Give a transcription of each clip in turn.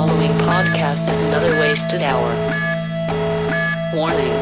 following podcast is another wasted hour. Warning.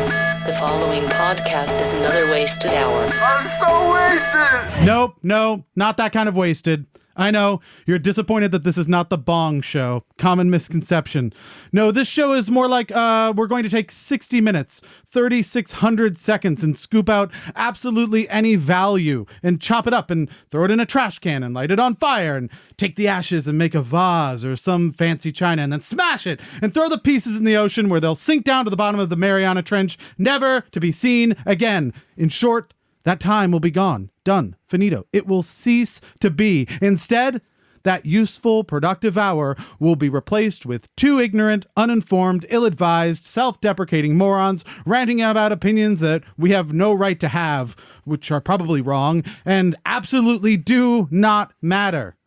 The following podcast is another wasted hour. I'm so wasted! Nope, no, not that kind of wasted. I know, you're disappointed that this is not the Bong Show. Common misconception. No, this show is more like, we're going to take 60 minutes, 3,600 seconds, and scoop out absolutely any value, and chop it up, and throw it in a trash can, and light it on fire, and take the ashes and make a vase, or some fancy china, and then smash it, and throw the pieces in the ocean where they'll sink down to the bottom of the Mariana Trench, never to be seen again. In short, that time will be gone. Done. Finito. It will cease to be. Instead, that useful, productive hour will be replaced with two ignorant, uninformed, ill-advised, self-deprecating morons ranting about opinions that we have no right to have, which are probably wrong, and absolutely do not matter.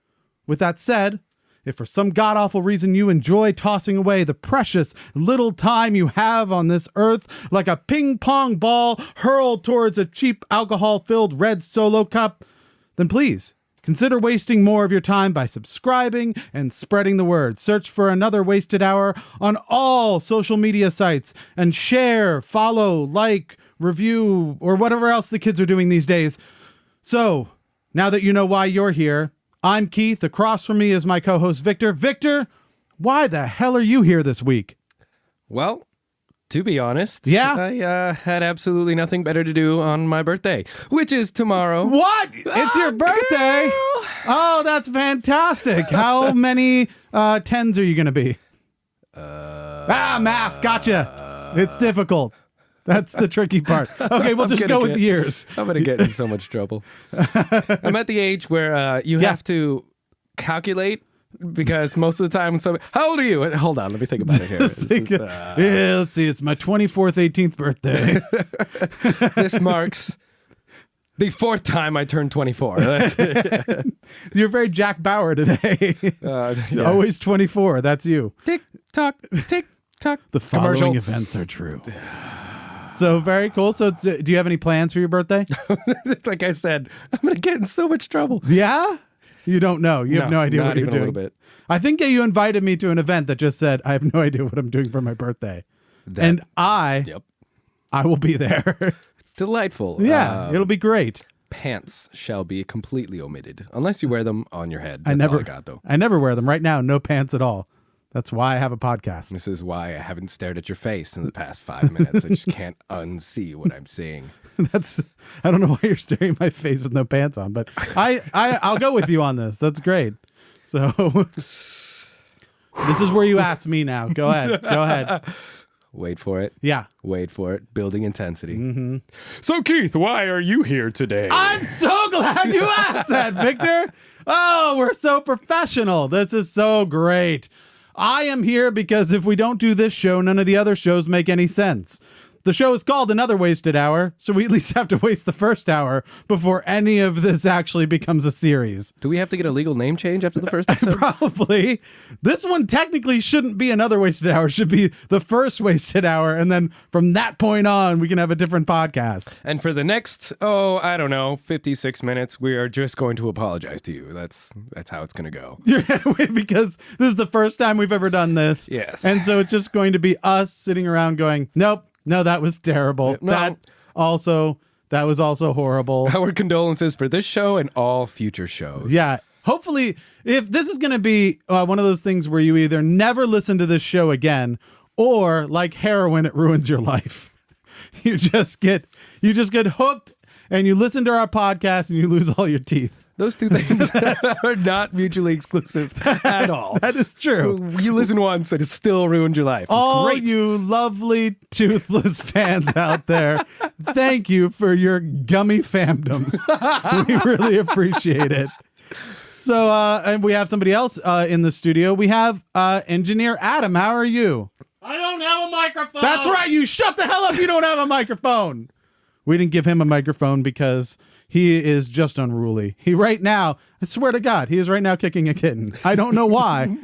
With that said, if for some god-awful reason you enjoy tossing away the precious little time you have on this earth like a ping-pong ball hurled towards a cheap alcohol-filled red Solo cup, then please consider wasting more of your time by subscribing and spreading the word. Search for Another Wasted Hour on all social media sites and share, follow, like, review, or whatever else the kids are doing these days. So, now that you know why you're here, I'm Keith. Across from me is my co-host, Victor. Victor, why the hell are you here this week? Well, to be honest, yeah? I had absolutely nothing better to do on my birthday, which is tomorrow. What? It's your birthday? Girl. Oh, that's fantastic. How many tens are you going to be? Math. Gotcha. It's difficult. That's the tricky part. Okay, we'll just go with years. I'm going to get in so much trouble. I'm at the age where you have to calculate because most of the time, how old are you? Hold on, let me think about it here. Yeah, let's see. It's my 24th, 18th birthday. This marks the fourth time I turned 24. You're very Jack Bauer today. Yeah. Always 24. That's you. Tick, tock, tick, tock. The following Commercial. events are true. So very cool. So do you have any plans for your birthday? Like I said, I'm going to get in so much trouble. Yeah? You don't know. You have no idea what you're doing. A little bit. I think you invited me to an event that just said, I have no idea what I'm doing for my birthday. And I will be there. Delightful. Yeah, it'll be great. Pants shall be completely omited, unless you wear them on your head. I That's all I got, though. I never wear them. Right now, no pants at all. That's why I have a podcast. This is why I haven't stared at your face in the past 5 minutes. I just can't unsee what I'm seeing. I don't know why you're staring at my face with no pants on, but I'll go with you on this. That's great. So this is where you ask me now. Go ahead. Wait for it. Yeah. Wait for it. Building intensity. Mm-hmm. So, Keith, why are you here today? I'm so glad you asked that, Victor. Oh, we're so professional. This is so great. I am here because if we don't do this show, none of the other shows make any sense. The show is called Another Wasted Hour, so we at least have to waste the first hour before any of this actually becomes a series. Do we have to get a legal name change after the first episode? Probably. This one technically shouldn't be Another Wasted Hour. It should be the first Wasted Hour, and then from that point on, we can have a different podcast. And for the next, 56 minutes, we are just going to apologize to you. That's how it's going to go. Because this is the first time we've ever done this. Yes. And so it's just going to be us sitting around going, nope. No, that was terrible. No. That was also horrible. Our condolences for this show and all future shows. Yeah. Hopefully, if this is going to be one of those things where you either never listen to this show again, or like heroin, it ruins your life. You just get hooked, and you listen to our podcast, and you lose all your teeth. Those two things are not mutually exclusive at all. That is true. You listen once and it still ruined your life. All Great. you lovely toothless fans out there, thank you for your gummy famdom. We really appreciate it. So, and we have somebody else in the studio. We have engineer Adam. How are you? I don't have a microphone. That's right. You shut the hell up. You don't have a microphone. We didn't give him a microphone because he is just unruly. Right now, I swear to God, he is right now kicking a kitten. I don't know why.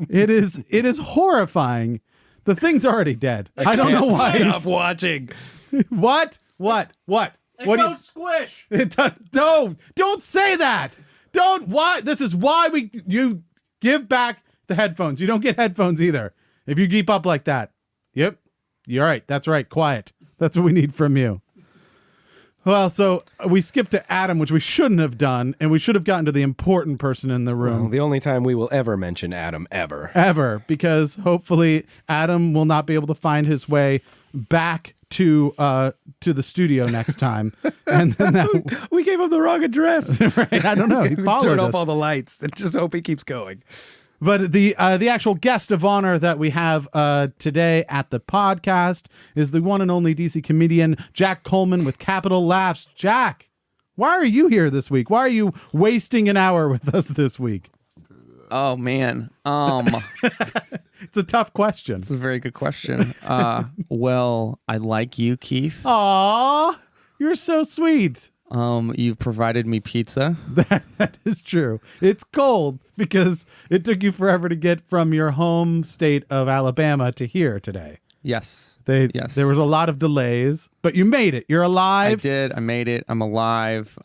It is horrifying. The thing's already dead. I don't know why. Stop watching. What? What It do you goes squish. It does, don't say that. Don't. Why? This is why you give back the headphones. You don't get headphones either. If you keep up like that. Yep. You're right. That's right. Quiet. That's what we need from you. Well, so we skipped to Adam, which we shouldn't have done, and we should have gotten to the important person in the room. Well, the only time we will ever mention Adam ever. Ever, because hopefully Adam will not be able to find his way back to the studio next time. And then We gave him the wrong address. right, I don't know. He followed Turn us. off all the lights and just hope he keeps going. But the actual guest of honor that we have today at the podcast is the one and only DC comedian Jack Coleman with Capital Laughs. Jack, why are you here this week? Why are you wasting an hour with us this week? Oh man, It's a tough question. it's a very good question. Well, I like you, Keith. Aw, you're so sweet. You've provided me pizza. That is true. It's cold because it took you forever to get from your home state of Alabama to here today. Yes, Yes. There was a lot of delays, but you made it. You're I alive. did. I made it. I'm alive.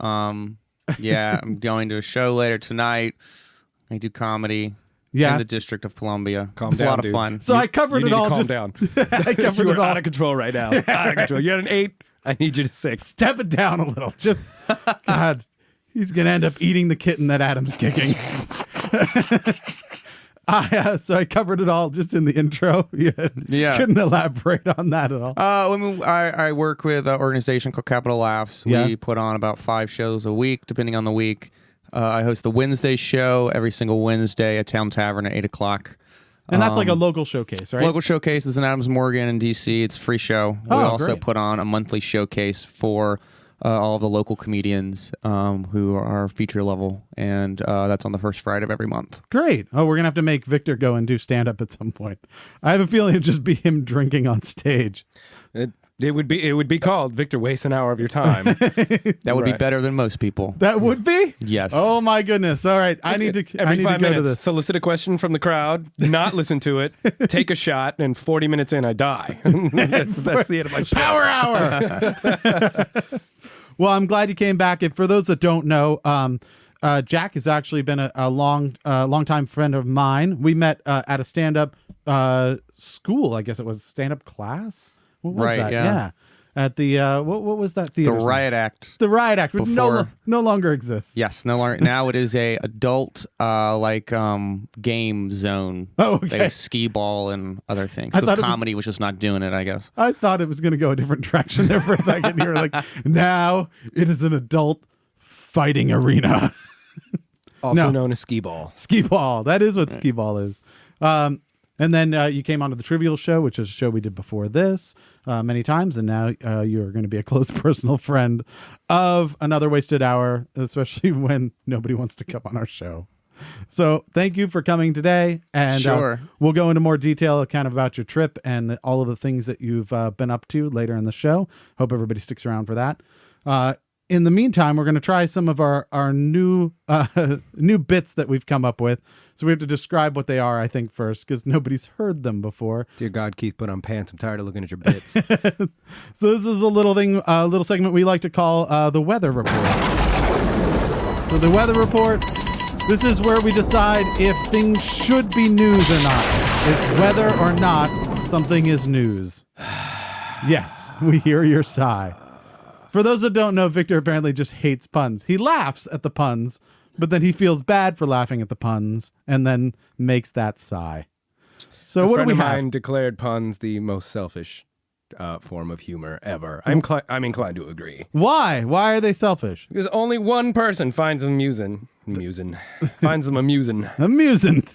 Yeah, I'm going to a show later tonight. I do comedy. Yeah. In the District of Columbia. Calm It's down, a lot dude. of fun. So I covered You it need to all. calm Just down. I covered You it are all. out of control right now. Out of control. You're at an 8. I need you to 6. Step it down a little. Just God, he's gonna end up eating the kitten that Adam's kicking. So I covered it all just in the intro. Yeah. Couldn't elaborate on that at all. I work with an organization called Capital Laughs. Yeah. We put on about 5 shows a week, depending on the week. I host the Wednesday show every single Wednesday at Town Tavern at 8 o'clock. And that's like a local showcase, right? Local showcases in Adams Morgan in DC. It's a free show. We Oh, also great. put on a monthly showcase for all of the local comedians who are feature level, and that's on the first Friday of every month. Great. Oh, we're gonna have to make Victor go and do stand up at some point. I have a feeling it'd just be him drinking on stage. It would be called Victor Wastes an Hour of Your Time. That would be Right. better than most people. That would be? Yes. Oh my goodness. All right. I need to Every 5 go minutes, to this. solicit a question from the crowd, not listen to it, take a shot, and 40 minutes in, I die. that's the end of my show. Power hour. Well, I'm glad you came back. And for those that don't know, Jack has actually been a long time friend of mine. We met at a stand-up school. I guess it was stand-up class. What was Right, that? yeah. At the what was that The theater? Riot Act. The Riot Act, which Before- no longer exists. Yes, no longer. Now it is a adult game zone. Oh, okay. They have skee ball and other things. I Because thought it was- comedy was just not doing it, I guess. I thought it was going to go a different direction there for a second. You were like, now it is an adult fighting arena. Also No. known as skee ball. Skee ball. That is what skee ball is. And then you came onto the Trivial Show, which is a show we did before this many times. And now you're going to be a close personal friend of Another Wasted Hour, especially when nobody wants to come on our show. So thank you for coming today. And Sure. we'll go into more detail kind of about your trip and all of the things that you've been up to later in the show. Hope everybody sticks around for that. In the meantime, we're going to try some of our new new bits that we've come up with. So we have to describe what they are, I think, first, because nobody's heard them before. Dear God, Keith, put on pants. I'm tired of looking at your bits. So this is a little segment we like to call the Weather Report. So the Weather Report, this is where we decide if things should be news or not. It's whether or not something is news. Yes, we hear your sigh. For those that don't know, Victor apparently just hates puns. He laughs at the puns, but then he feels bad for laughing at the puns and then makes that sigh. So A what do friend we of have? mine declared puns the most selfish form of humor ever. I'm inclined to agree. Why? Why are they selfish? Because only one person finds them finds them amusing. Amusing.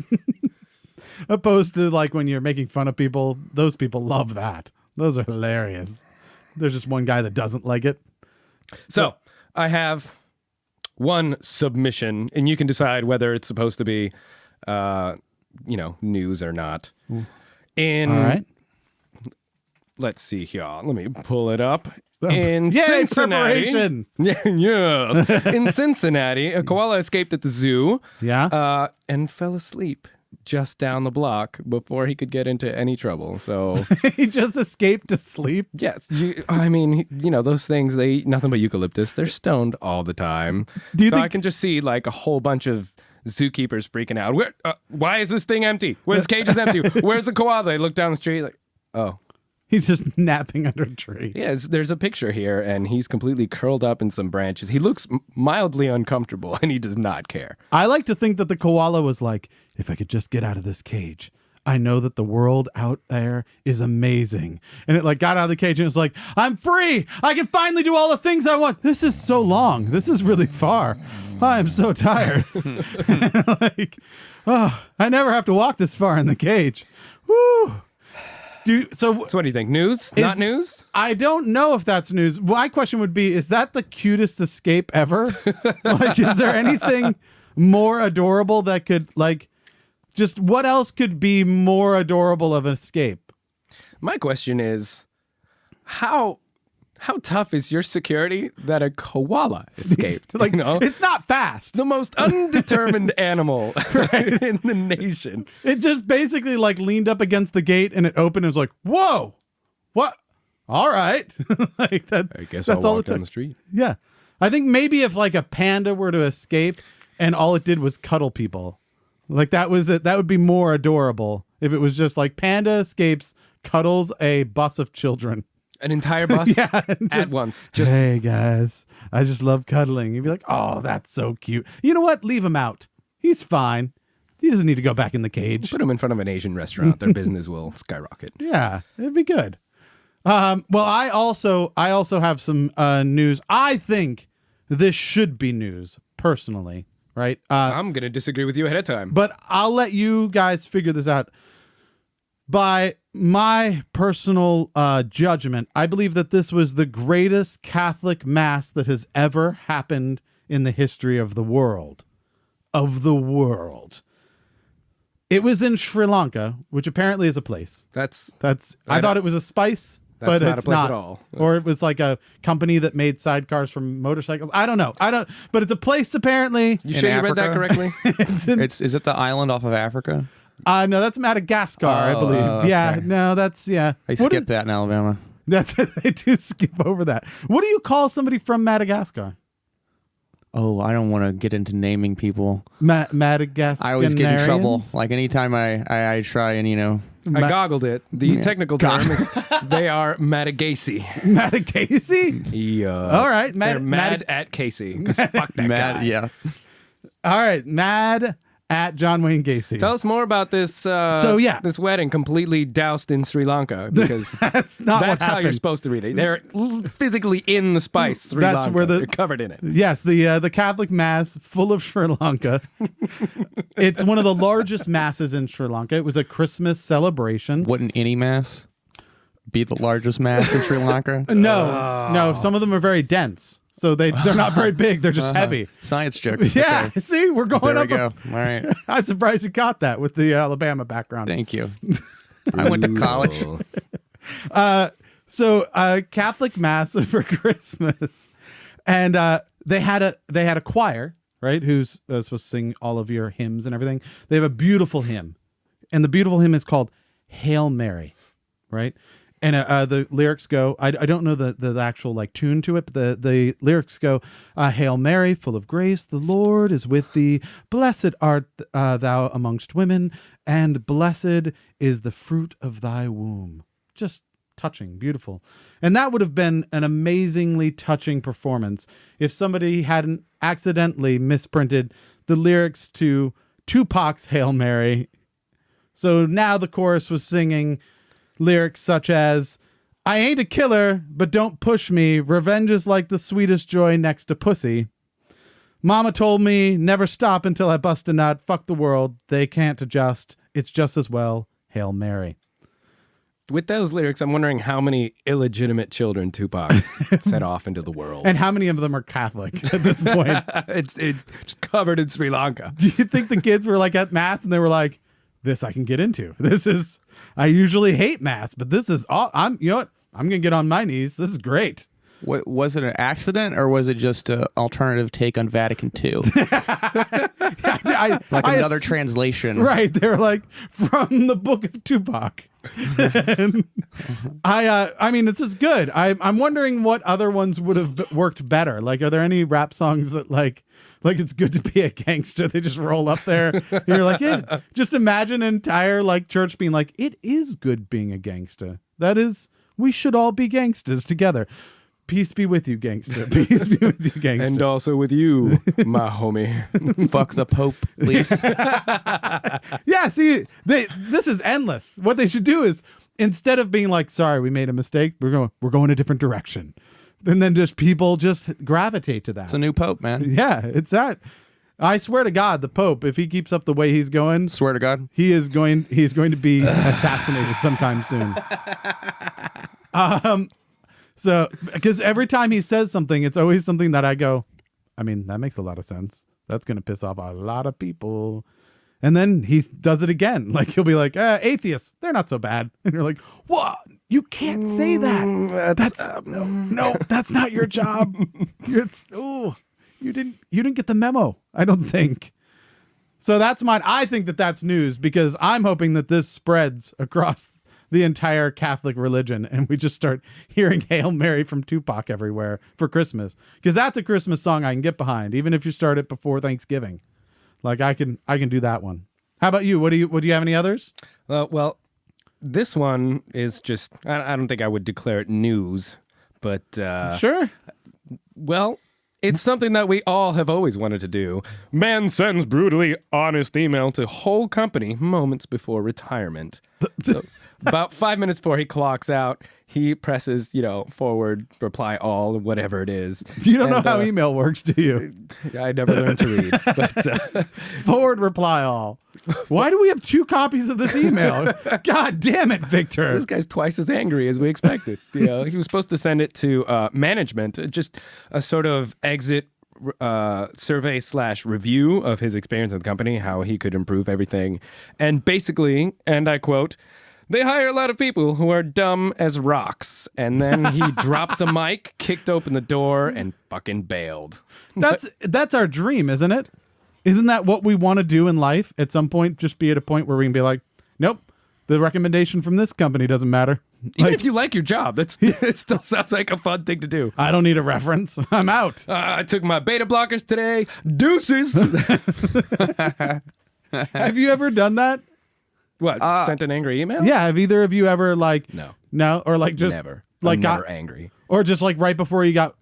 Opposed to like when you're making fun of people, those people love that. Those are hilarious. There's just one guy that doesn't like it. So I have one submission, and you can decide whether it's supposed to be, news or not. In All right. let's see here. Let me pull it up. Yay, In Cincinnati, preparation. yes. In Cincinnati, a koala escaped at the zoo. Yeah. And fell asleep just down the block before he could get into any trouble. So He just escaped to sleep. yes, those things, they eat nothing but eucalyptus. They're stoned all the time. Do you so think- I can just see like a whole bunch of zookeeper's freaking out. Why is this thing empty? This cage is empty. Where's the koala? They look down the street like, oh. He's just napping under a tree. Yeah, there's a picture here, and he's completely curled up in some branches. He looks mildly uncomfortable, and he does not care. I like to think that the koala was like, if I could just get out of this cage, I know that the world out there is amazing. And it like got out of the cage and it was like, I'm free. I can finally do all the things I want. This is so long. This is really far. I'm so tired. Like, oh, I never have to walk this far in the cage. Woo. So what do you think? News? Not news? I don't know if that's news. My question would be, is that the cutest escape ever? Like, is there anything more adorable that could, like, just what else could be more adorable of an escape? My question is, how tough is your security that a koala escaped? Like, it's not fast. The most undetermined animal in the nation. It just basically like leaned up against the gate and it opened and was like, whoa, what? All right. Like that. I guess that's I'll all walk it down took. the street. Yeah. I think maybe if like a panda were to escape and all it did was cuddle people, like that was it. That would be more adorable if it was just like panda escapes, cuddles a bus of children. An entire bus Yeah, at once. Hey guys, I just love cuddling. You'd be like, oh, that's so cute. You know what? Leave him out. He's fine. He doesn't need to go back in the cage. Put him in front of an Asian restaurant. Their business will skyrocket. Yeah, it'd be good. Well, I also have some news. I think this should be news, personally, right? I'm going to disagree with you ahead of time. But I'll let you guys figure this out. By my personal judgment, I believe that this was the greatest Catholic mass that has ever happened in the history of the world. It was in Sri Lanka, which apparently is a place. I thought it was a spice, but not it's a place not. at all. Or it was like a company that made sidecars from motorcycles. I don't know. But it's a place apparently. You In sure you read that Africa? correctly? Is it the island off of Africa? No, that's Madagascar, I believe. okay. Yeah, no, that's They skipped that in Alabama. They do skip over that. What do you call somebody from Madagascar? Oh, I don't want to get into naming people. Madagascar. I always get in trouble. Like anytime I try and I goggled it. The technical term is they are Madagasi. Madagasi? Yeah. All right. They're mad at Casey. 'Cause fuck that guy. Yeah. All right. Mad at John Wayne Gacy. Tell us more about this. This wedding completely doused in Sri Lanka because that's not what that's how happened. you're supposed to read it. They're physically in the spice. Sri That's Lanka. where They're covered in it. Yes, the Catholic Mass full of Sri Lanka. It's one of the largest masses in Sri Lanka. It was a Christmas celebration. Wouldn't any mass be the largest mass in Sri Lanka? No. Some of them are very dense. So they're not very big. They're just heavy. Science jokes. Yeah. Okay. See, we're going There up. we go. All right. I'm surprised you caught that with the Alabama background. Thank you. I went to college. So Catholic Mass for Christmas, and they had a choir, right? Who's supposed to sing all of your hymns and everything. They have a beautiful hymn, and the beautiful hymn is called "Hail Mary," right? And the lyrics go, I don't know the actual like tune to it, but the lyrics go, Hail Mary, full of grace, the Lord is with thee. Blessed art thou amongst women, and blessed is the fruit of thy womb. Just touching, beautiful. And that would have been an amazingly touching performance if somebody hadn't accidentally misprinted the lyrics to Tupac's Hail Mary. So now the chorus was singing lyrics such as, I ain't a killer, but don't push me. Revenge is like the sweetest joy next to pussy. Mama told me never stop until I bust a nut. Fuck the world. They can't adjust. It's just as well. Hail Mary. With those lyrics, I'm wondering how many illegitimate children Tupac set off into the world. And how many of them are Catholic at this point? It's just covered in Sri Lanka. Do you think the kids were like at mass and they were like, this I can get into. I usually hate mass, but this is all I'm going to get on my knees. This is great. What, was it an accident or was it just an alternative take on Vatican II? Another translation. Right. They're like from the book of Tupac. And I mean, this is good. I'm wondering what other ones would have worked better. Like, are there any rap songs that like like it's good to be a gangster. They just roll up there. And you're like, just imagine an entire like church being like, it is good being a gangster. That is, we should all be gangsters together. Peace be with you, gangster. Peace be with you, gangster. And also with you, my homie. Fuck the Pope, please. Yeah, see, this is endless. What they should do is, instead of being like, sorry, we made a mistake, we're going a different direction. And then just people just gravitate to that. It's a new Pope, man. Yeah, it's that. I swear to God, the Pope, if he keeps up the way he's going, Swear to God. he's going to be assassinated sometime soon. So, because every time he says something, it's always something that I go, I mean, that makes a lot of sense. That's going to piss off a lot of people. And then he does it again. Like, he'll be like, atheists, they're not so bad. And you're like, what? You can't say that. No, that's not your job. You didn't get the memo, I don't think. So that's mine. I think that that's news because I'm hoping that this spreads across the entire Catholic religion and we just start hearing Hail Mary from Tupac everywhere for Christmas. Because that's a Christmas song I can get behind, even if you start it before Thanksgiving. Like I can do that one. How about you? Do you have any others? Well, this one is just, I don't think I would declare it news, but Sure. well, it's something that we all have always wanted to do. Man sends brutally honest email to whole company moments before retirement. So, about 5 minutes before he clocks out, he presses, forward, reply all, whatever it is. You don't know how email works, do you? I never learned to read. But Forward reply all. Why do we have 2 copies of this email? God damn it, Victor. this guy's twice as angry as we expected. He was supposed to send it to management, just a sort of exit survey / review of his experience at the company, how he could improve everything. And basically, and I quote, "They hire a lot of people who are dumb as rocks." And then he dropped the mic, kicked open the door, and fucking bailed. That's our dream, isn't it? Isn't that what we want to do in life? At some point, just be at a point where we can be like, nope, the recommendation from this company doesn't matter. Even if you like your job, it still sounds like a fun thing to do. I don't need a reference. I'm out. I took my beta blockers today. Deuces. Have you ever done that? What? Sent an angry email? Yeah. Have either of you ever no, or like just Never. like I'm got never angry. or just like right before you got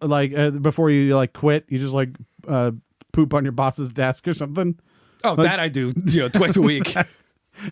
before you like quit, you just like poop on your boss's desk or something. Oh, that I do, twice a week.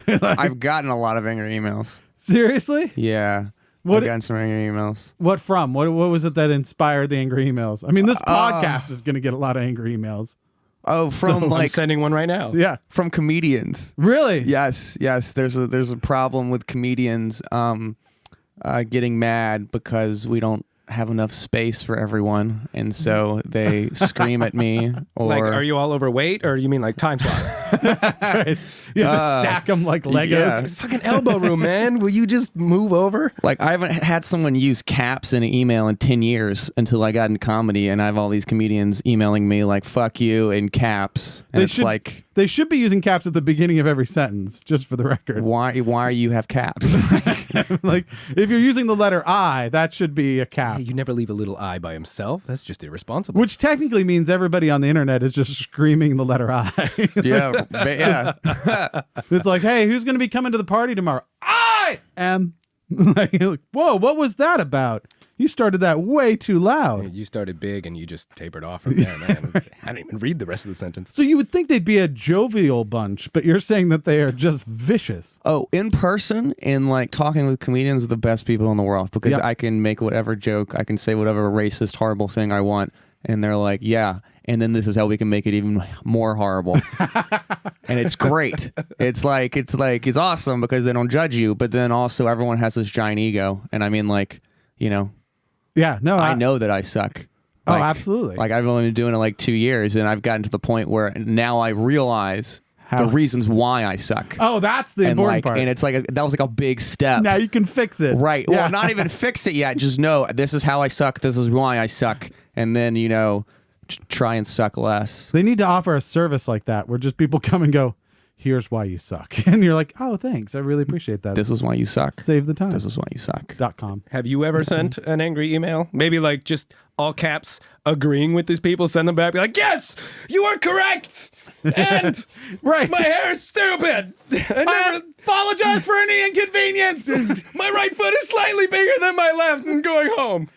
I've gotten a lot of angry emails. Seriously? Yeah. I've gotten some angry emails. What from? What was it that inspired the angry emails? I mean, this podcast is going to get a lot of angry emails. Oh, from I'm sending one right now. Yeah. from comedians. Really? Yes. There's a problem with comedians getting mad because we don't have enough space for everyone, and so they scream at me. Or Like, are you all overweight, or you mean like time slots? That's right. You have to stack them like Legos. yeah. Fucking elbow room, man. Will you just move over? Like, I haven't had someone use caps in an email in 10 years until I got in comedy, and I have all these comedians emailing me like, fuck you, in caps. And They should be using caps at the beginning of every sentence, just for the record. why you have caps? Like, if you're using the letter I, that should be a cap. Hey, you never leave a little I by himself. That's just irresponsible. Which technically means everybody on the internet is just screaming the letter I. yeah. It's like, hey, who's going to be coming to the party tomorrow? I am. Like, whoa, what was that about? You started that way too loud. You started big and you just tapered off from there, man. I didn't even read the rest of the sentence. So you would think they'd be a jovial bunch, but you're saying that they are just vicious. Oh, in person and like talking with comedians are the best people in the world because Yep. I can make whatever joke, I can say whatever racist, horrible thing I want, and they're like, yeah. And then this is how we can make it even more horrible. And it's great. It's awesome because they don't judge you, but then also everyone has this giant ego. And I mean, like, Yeah, no, I know that I suck. Oh, Like, absolutely. Like, I've only been doing it like 2 years, and I've gotten to the point where now I realize the reasons why I suck. Oh, that's the important part. And it's like that was like a big step. Now you can fix it. Right. Yeah. Well, not even fix it yet. Just know this is how I suck. This is why I suck. And then, try and suck less. They need to offer a service like that where just people come and go, here's why you suck. And you're like, oh, thanks. I really appreciate that. This is why you suck. Save the time. This is why you suck. .com. Have you ever sent an angry email? Maybe like just all caps, agreeing with these people, send them back, be like, yes, you are correct. And Right. my hair is stupid. I apologize for any inconvenience. My right foot is slightly bigger than my left and going home.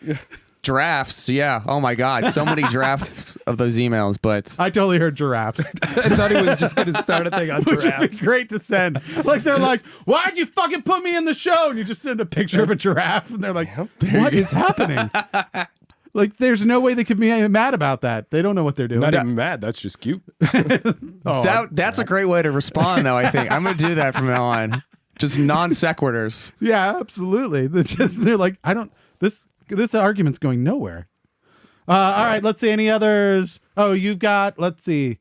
Drafts, yeah. Oh my God, so many drafts of those emails. But I totally heard giraffes. I thought he was just going to start a thing on Which would be giraffes. great to send. Like, they're like, why'd you fucking put me in the show? And you just send a picture of a giraffe, and they're like, what is happening? Like, there's no way they could be mad about that. They don't know what they're doing. Not even mad. That's just cute. Oh, that's a great way to respond, though. I think I'm gonna do that from now on. Just non sequiturs. yeah, absolutely. They're like, I don't. This argument's going nowhere. All right, let's see any others. Oh, you've got. Let's see.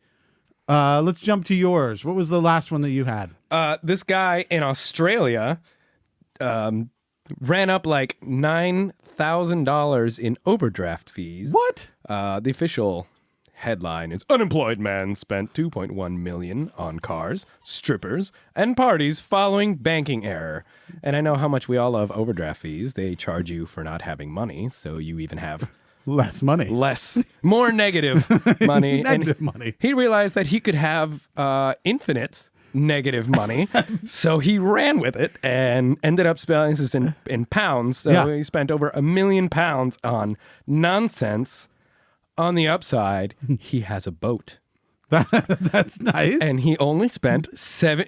Let's jump to yours. What was the last one that you had? This guy in Australia ran up like $9,000 in overdraft fees. What? The official headline is unemployed man spent $2.1 million on cars, strippers, and parties following banking error. And I know how much we all love overdraft fees. They charge you for not having money, so you even have Less money. more negative money. Negative And money. He realized that he could have infinite negative money, so he ran with it and ended up spending this in pounds. So Yeah. he spent over £1 million on nonsense. On the upside, he has a boat. That's nice. And he only spent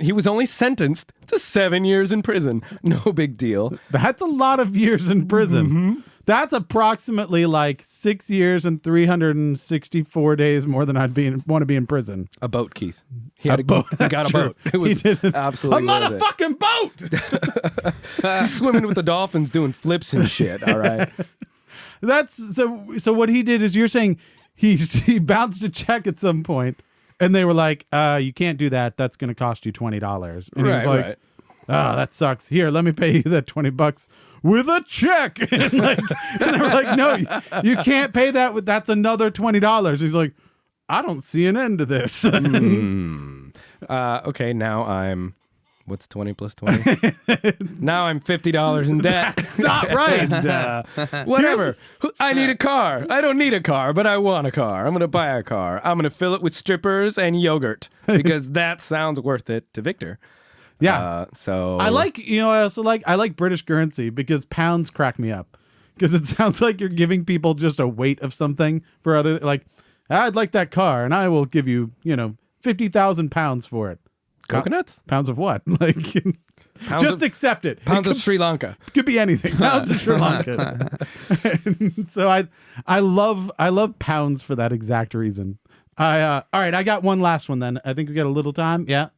he was only sentenced to 7 years in prison. No big deal. That's a lot of years in prison. Mm-hmm. That's approximately like 6 years and 364 days more than I'd want to be in prison. A boat, Keith. He A boat, He that's got a true. boat. It was He did. absolutely A worth it. motherfucking boat. She's swimming with the dolphins doing flips and shit, all right? That's so what he did is you're saying he bounced a check at some point and they were like, you can't do that. That's going to cost you $20. And he was like, right. oh, that sucks. Here, let me pay you that $20 with a check. And they were like, no, you can't pay that. That's another $20. He's like, I don't see an end to this. Okay, now I'm... What's 20 plus 20? Now I'm $50 in debt. That's not right. And, whatever. I need a car. I don't need a car, but I want a car. I'm going to buy a car. I'm going to fill it with strippers and yogurt because that sounds worth it to Victor. Yeah. So I like British currency because pounds crack me up because it sounds like you're giving people just a weight of something for other, like, I'd like that car and I will give you, 50,000 pounds for it. coconuts? Pounds of what? Like, Pounds just of, accept it. pounds It of Sri Lanka. could be anything. Pounds of Sri Lanka. So I love pounds for that exact reason. All right, I got one last one then. I think we got a little time. Yeah.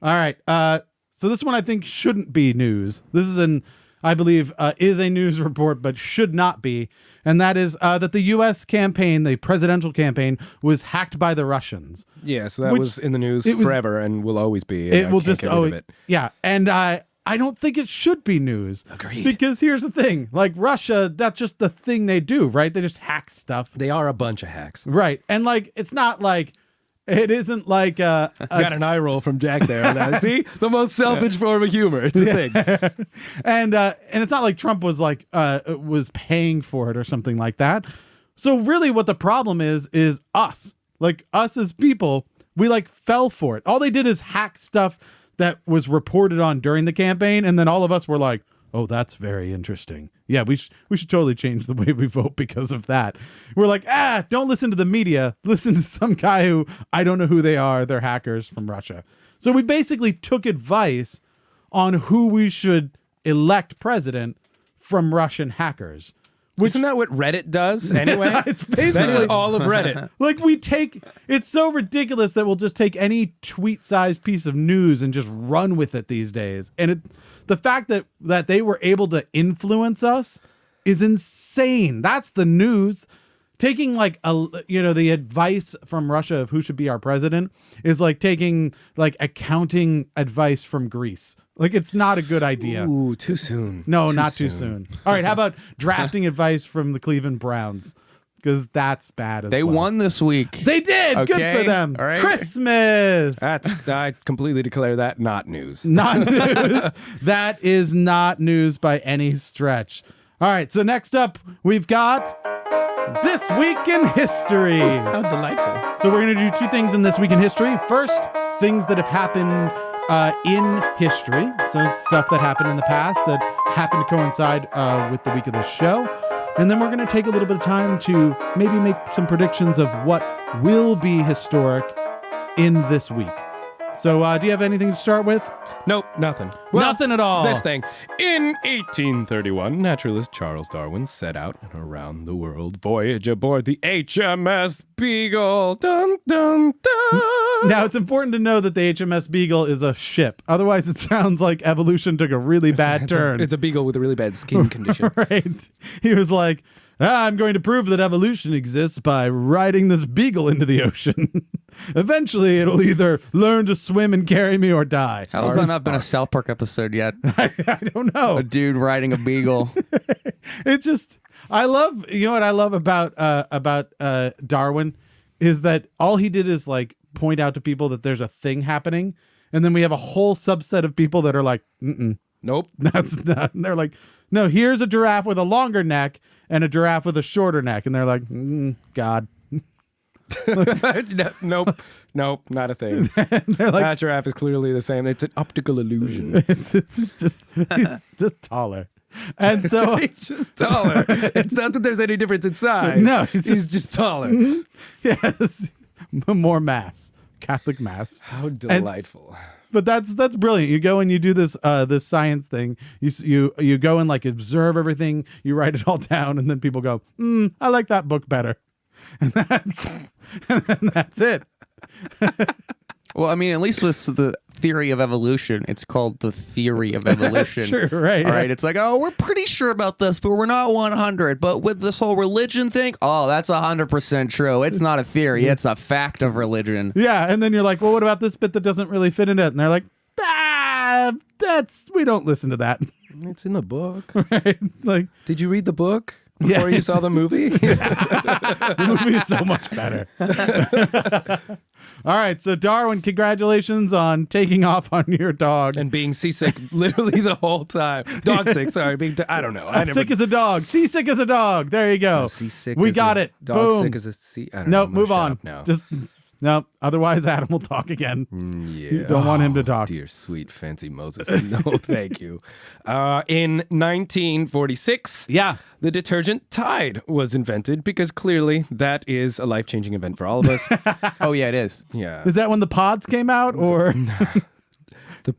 All right. So this one I think shouldn't be news. This is I believe is a news report, but should not be. And that is that the U.S. campaign, the presidential campaign, was hacked by the Russians. Yeah, so that Which- was in the news it was- forever and will always be. and It I will can't just get rid of always, it. yeah. And I don't think it should be news. Agreed. Because here's the thing, like Russia, that's just the thing they do, right? They just hack stuff, They are a bunch of hacks. right? And like, it's not like, it isn't like Got an eye roll from Jack there. On that. See, the most selfish form of humor. It's a thing. and it's not like Trump was like was paying for it or something like that. So really, what the problem is us, like us as people, we like fell for it. All they did is hack stuff that was reported on during the campaign, and then all of us were like, "Oh, that's very interesting. Yeah, we should totally change the way we vote because of that." We're like, don't listen to the media. Listen to some guy who I don't know who they are. They're hackers from Russia. So we basically took advice on who we should elect president from Russian hackers. Isn't that what Reddit does anyway? It's That is basically all of Reddit. like it's so ridiculous that we'll just take any tweet-sized piece of news and just run with it these days. And the fact that they were able to influence us is insane. That's the news. Taking like the advice from Russia of who should be our president is like taking like accounting advice from Greece. Like, it's not a good idea. Ooh, too soon. No, not too soon. All right, how about drafting advice from the Cleveland Browns? Because that's bad as They well. won this week. They did. Good Okay, for them. all right. Christmas. I completely declare that not news. Not news. That is not news by any stretch. All right, so next up, we've got This Week in History. How delightful. So we're going to do two things in This Week in History. First, things that have happened in history. So stuff that happened in the past that happened to coincide with the week of this show. And then we're going to take a little bit of time to maybe make some predictions of what will be historic in this week. So do you have anything to start with? Nope, nothing. Nothing at all. This thing. In 1831, naturalist Charles Darwin set out on a round-the-world voyage aboard the HMS Beagle. Dun, dun, dun. Now, it's important to know that the HMS Beagle is a ship. Otherwise, it sounds like evolution took a really bad turn. It's a beagle with a really bad skin condition. Right. He was like, I'm going to prove that evolution exists by riding this beagle into the ocean. Eventually, it'll either learn to swim and carry me or die. How has that not been a South Park episode yet? I don't know. A dude riding a beagle. It's just, I love, you know what I love about Darwin is that all he did is like point out to people that there's a thing happening. And then we have a whole subset of people that are like, Nope. that's not. And they're like, no, here's a giraffe with a longer neck and a giraffe with a shorter neck. And they're like, God. Nope, not a thing. They're like, That giraffe is clearly the same. It's an optical illusion. it's just, he's just taller. And so He's just taller. It's not that there's any difference in size. No, he's just taller. yes, more mass, Catholic mass. How delightful. But that's brilliant. You go and you do this this science thing. You go and like observe everything. You write it all down, and then people go, I like that book better, and that's it. Well, I mean, at least with the theory of evolution, it's called the theory of evolution. Sure, right. All right. It's like, oh, we're pretty sure about this, but we're not 100. But with this whole religion thing, oh, that's 100% true. It's not a theory. It's a fact of religion. Yeah, and then you're like, well, what about this bit that doesn't really fit in it? And they're like, we don't listen to that. It's in the book. Right? Like, Did you read the book before you saw the movie? the movie is so much better. All right, so Darwin, congratulations on taking off on your dog. And being seasick literally the whole time. Dog sick, sorry. I don't know. Sick as a dog. Seasick as a dog. There you go. Seasick. We got it. Dog Boom. sick as a sea. I don't know. No, I'm gonna move shut on. up now. Just no. Otherwise, Adam will talk again. Yeah. You don't want him to talk. Dear sweet fancy Moses. No, thank you. In 1946, the detergent Tide was invented because clearly that is a life-changing event for all of us. Oh, yeah, it is. Yeah. Is that when the pods came out, or? The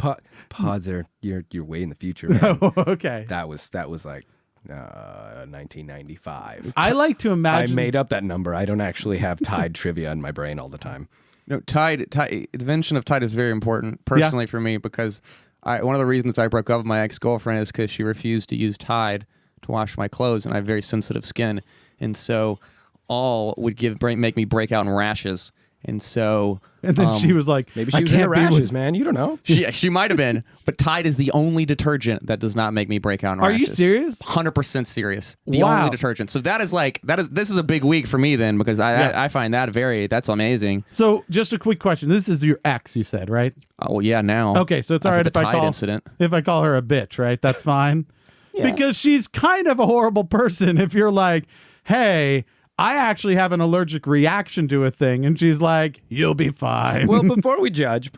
pods are you're way in the future, man. Oh, okay. That was like 1995. I like to imagine. I made up that number. I don't actually have Tide trivia in my brain all the time. No, Tide, the invention of Tide is very important personally for me because one of the reasons I broke up with my ex-girlfriend is because she refused to use Tide to wash my clothes, and I have very sensitive skin, and so all would make me break out in rashes. And so, and then she was like, maybe she was in the rashes, man. You don't know. She might have been, but Tide is the only detergent that does not make me break out in rashes. Are you serious? 100% serious. The Wow. only detergent. So this is a big week for me then because I find that's amazing. So just a quick question. This is your ex, you said, right? Oh, well, yeah, now. Okay, so it's all right After if the Tide incident. if I call her a bitch, right? That's fine. Yeah. Because she's kind of a horrible person if you're like, hey, I actually have an allergic reaction to a thing, and she's like, you'll be fine. Well, before we judge,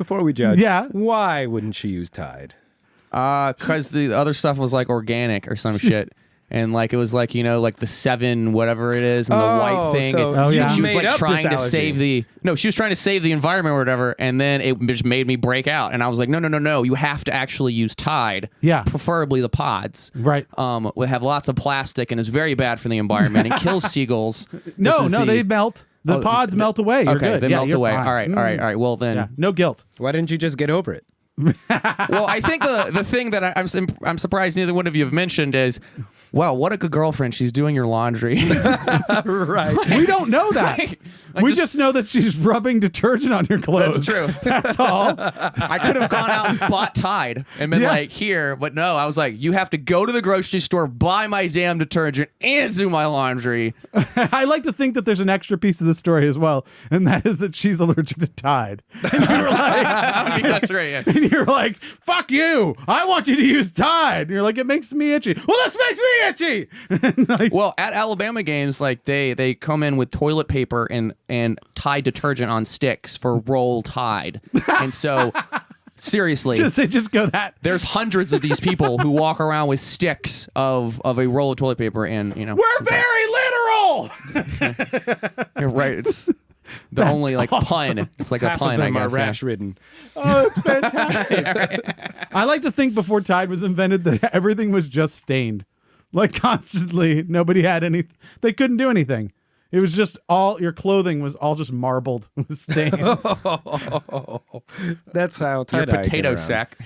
Yeah. why wouldn't she use Tide? Because the other stuff was like organic or some shit. And like it was like, like the 7 whatever it is and the white thing. So Oh, yeah. She was made like up trying this to allergy. she was trying to save the environment or whatever, and then it just made me break out. And I was like, no, you have to actually use Tide. Yeah. Preferably the pods. Right. We have lots of plastic and is very bad for the environment and kills seagulls. No, they melt. The Oh, pods melt away. You're okay, good. they Yeah, melt you're away. fine. All right. Well then, Yeah, no guilt. Why didn't you just get over it? well, I think the thing that I'm surprised neither one of you have mentioned is, wow, what a good girlfriend. She's doing your laundry. Right. We don't know that. Like we just know that she's rubbing detergent on your clothes. That's true. That's all. I could have gone out and bought Tide and been like, here, but no, I was like, you have to go to the grocery store, buy my damn detergent, and do my laundry. I like to think that there's an extra piece of the story as well, and that is that she's allergic to Tide. And you were like, That's right. Yeah. and And you're like, fuck you. I want you to use Tide. And you're like, it makes me itchy. Well, this makes me itchy. And like, Well, at Alabama games, like they come in with toilet paper and Tide detergent on sticks for Roll Tide. And so seriously, they just go that. there's hundreds of these people who walk around with sticks of a roll of toilet paper, and We're very literal. you're right. It's the only like pun. It's like Half a pun, of them I are guess. yeah. rash ridden. Oh, it's fantastic. I like to think before Tide was invented that everything was just stained. Like constantly, nobody had any. They couldn't do anything. It was just all your clothing was all just marbled with stains. That's how Your tie-dye potato came around. sack.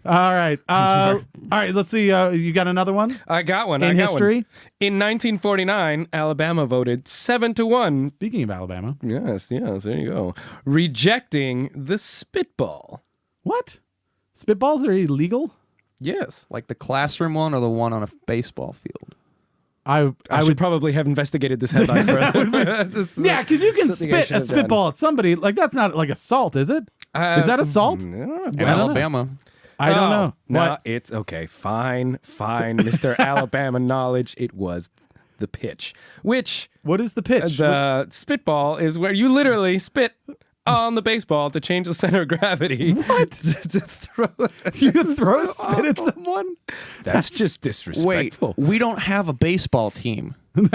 All right. All right. Let's see. You got another one I got one. in I got history? One. In 1949, Alabama voted 7-1. Speaking of Alabama, Yes, there you go. Rejecting the spitball. what? Spitballs are illegal? Yes. Like the classroom one or the one on a baseball field? I I would. should probably have investigated this headline further. Yeah, because you can something I spit should a have done. spitball at somebody. Like that's not like assault, is it? Is that assault? I don't know. In don't know. Alabama. I don't know. No, What? it's okay. Fine, Mr. Alabama knowledge. It was the pitch, which What is the pitch? the spitball is where you literally spit on the baseball to change the center of gravity. What? to throw it. You can throw spit at someone? That's just Wait, disrespectful. we don't have a baseball team. So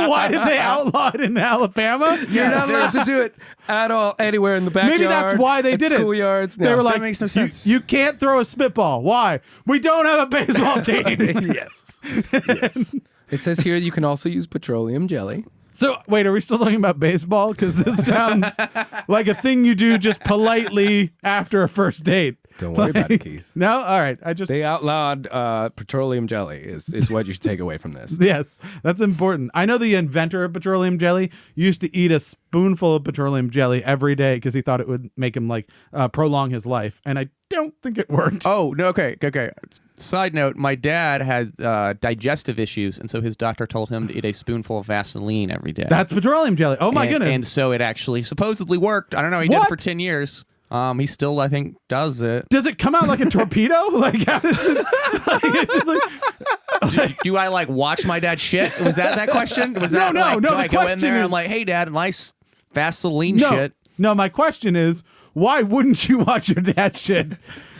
why did they outlaw it in Alabama? You're not allowed to do it at all anywhere in the backyard. Maybe that's why they at did it. schoolyards. They No. were like, makes no sense. You can't throw a spitball. Why? We don't have a baseball team. yes. It says here you can also use petroleum jelly. So wait, are we still talking about baseball? Because this sounds like a thing you do just politely after a first date. Don't worry about it, Keith. No, all right. I just They outlawed petroleum jelly is what you should take away from this. yes, that's important. I know the inventor of petroleum jelly used to eat a spoonful of petroleum jelly every day because he thought it would make him like prolong his life, and I don't think it worked. Oh, no, okay. Side note, my dad has digestive issues, and so his doctor told him to eat a spoonful of Vaseline every day. That's petroleum jelly. Oh my goodness! And so it actually supposedly worked. I don't know. He did What? it for 10 years. He still, I think, does it. Does it come out like a torpedo? Like, how does it, like it's just like Do I like watch my dad shit? Was that question? Was that No, like, no, do the I go in question there and is- I'm like, hey, dad, nice Vaseline no, shit? no. My question is, why wouldn't you watch your dad shit?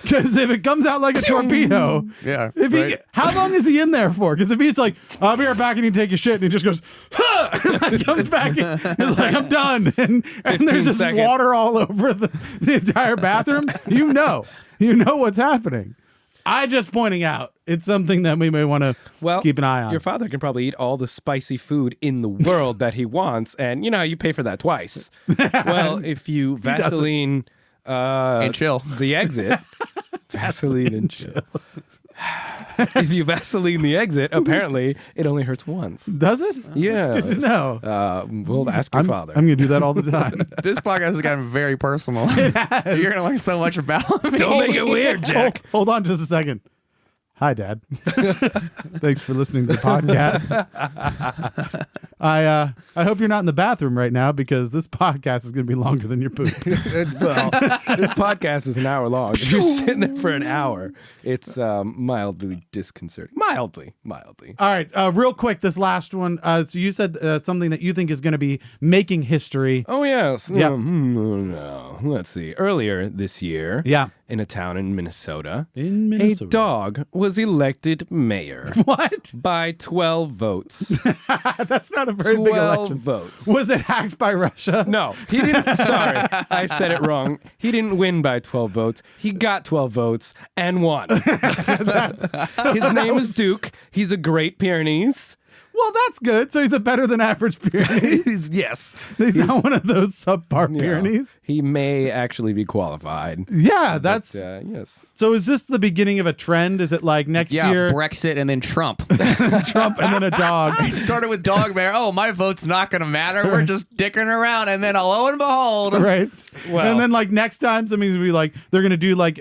Because if it comes out like a torpedo, Yeah, If he, right. how long is he in there for? Because if he's like, I'll be right back, and he take your shit, and he just goes, huh, and like comes back, and he's like, I'm done, and there's just seconds. water all over the entire bathroom. You know what's happening. I just pointing out it's something that we may want to keep an eye on. Your father can probably eat all the spicy food in the world that he wants, and you pay for that twice. Well, if you Vaseline And chill. the exit, Vaseline and chill. If you Vaseline the exit, apparently it only hurts once. Does it? Yeah. It's good to know. We'll ask your father. I'm going to do that all the time. This podcast has gotten very personal. You're going to learn so much about me. Don't make it weird, Jack. Hold on just a second. Hi, Dad. Thanks for listening to the podcast. I hope you're not in the bathroom right now because this podcast is going to be longer than your poop. Well, this podcast is an hour long. If you're sitting there for an hour, it's mildly disconcerting. Mildly. All right, real quick, this last one. So you said something that you think is going to be making history. Oh, yes. Yep. No. Let's see. Earlier this year, Yeah. in a town in Minnesota, In Minnesota. a dog was elected mayor What? by 12 votes. That's not a very big 12 election. votes. Was it hacked by Russia? No, he didn't. Sorry, I said it wrong. He didn't win by 12 votes. He got 12 votes and won. His name is Duke. He's a Great Pyrenees. Well, that's good. So he's a better than average Pyrenees. Yes. He's not one of those subpar Yeah. Pyrenees. He may actually be qualified. Yeah, that's. Yes. So is this the beginning of a trend? Is it like next Yeah, year Brexit and then Trump. Trump and then a dog? It started with dog mayor. Oh, my vote's not going to matter. We're just dicking around. And then, lo and behold. Right. Well- and then like next time somebody's gonna be like they're gonna do like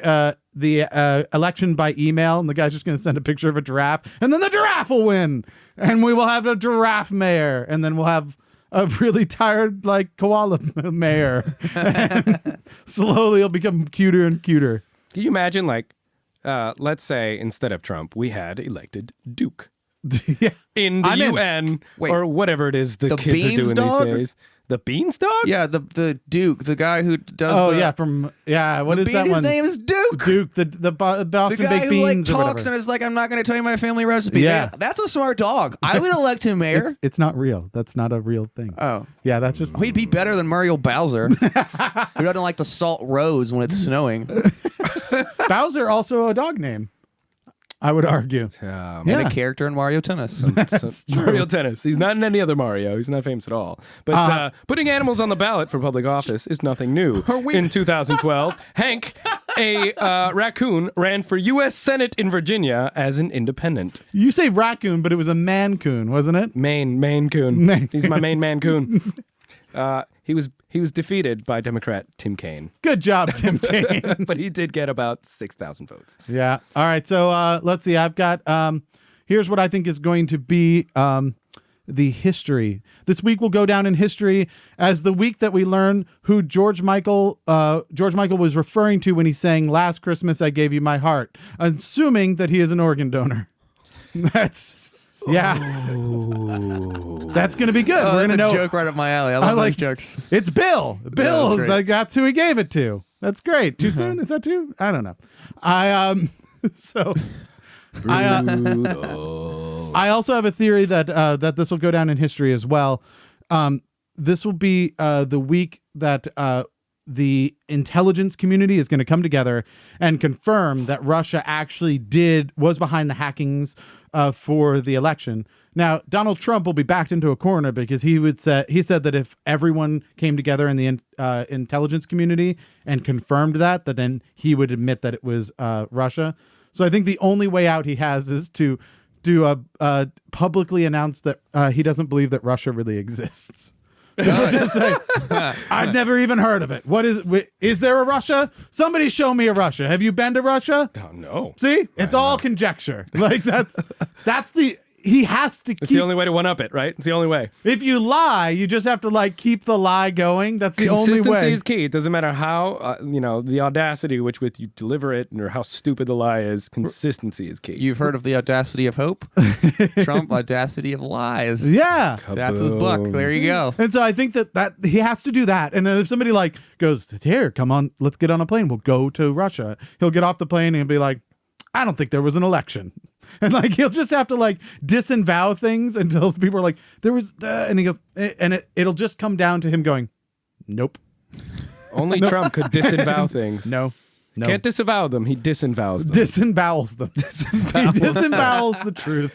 the election by email, and the guy's just gonna send a picture of a giraffe, and then the giraffe will win, and we will have a giraffe mayor, and then we'll have a really tired like koala mayor. And slowly he'll become cuter and cuter. Can you imagine, like, let's say instead of Trump, we had elected Duke Yeah. in the I'm in. UN Wait, or whatever it is the kids are doing Beansdog? these days. The Beansdog? Yeah, the Duke, the guy who does. Oh the, yeah, what is that his one? name is Duke. Duke, the Boston The guy baked who like beans or talks whatever. and is like, I'm not going to tell you my family recipe. Yeah. That's a smart dog. I would elect him mayor. It's not real. That's not a real thing. Oh. Yeah, that's just He'd be better than Muriel Bowser, who doesn't like to salt roads when it's snowing. Bowser, also a dog name, I would argue. Yeah. Yeah. And a character in Mario Tennis. Mario Tennis. He's not in any other Mario. He's not famous at all. But putting animals on the ballot for public office is nothing new. In 2012, Hank, a raccoon, ran for U.S. Senate in Virginia as an independent. You say raccoon, but it was a mancoon, wasn't it? Maine coon. Maine. He's my main man coon. He was defeated by Democrat Tim Kaine, Good job, Tim Kaine. but he did get about 6,000 votes. Yeah. All right. So let's see. I've got here's what I think is going to be the history. This week will go down in history as the week that we learn who George Michael was referring to when he sang "Last Christmas I Gave You My Heart," assuming that he is an organ donor. That's That's gonna be good. We're gonna know. A joke right up my alley. I love like those jokes. It's Bill. Bill. great. That's who he gave it to. That's great. Too soon? Is that too? I don't know. I also have a theory that this will go down in history as well. This will be the week that the intelligence community is going to come together and confirm that Russia actually was behind the hackings for the election. Now, Donald Trump will be backed into a corner because he said that if everyone came together in the intelligence community and confirmed that then he would admit that it was Russia. So I think the only way out he has is to publicly announce that he doesn't believe that Russia really exists. So we'll just say, I've never even heard of it. Is there a Russia? Somebody show me a Russia. Have you been to Russia? Oh, no. See, it's all conjecture. Like he has to It's keep. the only way to one-up it, right? It's the only way. If you lie, you just have to keep the lie going. That's the only Consistency way. is key. It doesn't matter how, the audacity with you deliver it or how stupid the lie is. Consistency is key. You've heard of the audacity of hope? Trump, audacity of lies. Yeah. That's his book. There you go. And so I think that he has to do that. And then if somebody goes, here, come on, let's get on a plane. We'll go to Russia. He'll get off the plane and he'll be like, I don't think there was an election. And he'll just have to disavow things until people are like, there was, and he goes, and it'll just come down to him going, nope. Only Trump could disavow things. No. Can't disavow them. He disavows them. Disembowels them. He disembowels the truth.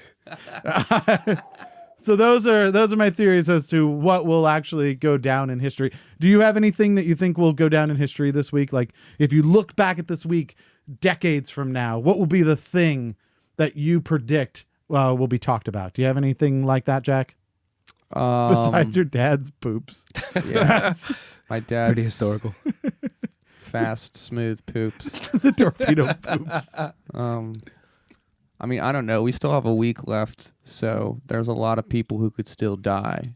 So those are my theories as to what will actually go down in history. Do you have anything that you think will go down in history this week? Like if you look back at this week decades from now, what will be the thing that you predict will be talked about? Do you have anything like that, Jack? Besides your dad's poops. Yeah. My dad's Pretty historical. fast, smooth poops. The torpedo poops. I mean, I don't know. We still have a week left, so there's a lot of people who could still die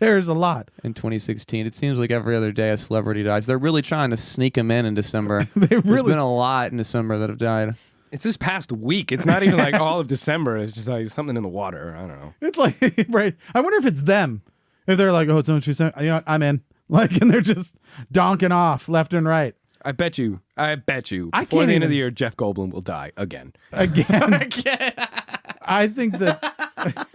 There's a lot. in 2016. It seems like every other day a celebrity dies. They're really trying to sneak them in December. There's been a lot in December that have died. It's this past week. It's not even all of December. It's just something in the water. I don't know. It's right. I wonder if it's them. If they're like, oh, it's not you saying, you know what, I'm in. And they're just donking off left and right. I bet you. I Before can't the end of even- the year, Jeff Goldblum will die again. Again. I think that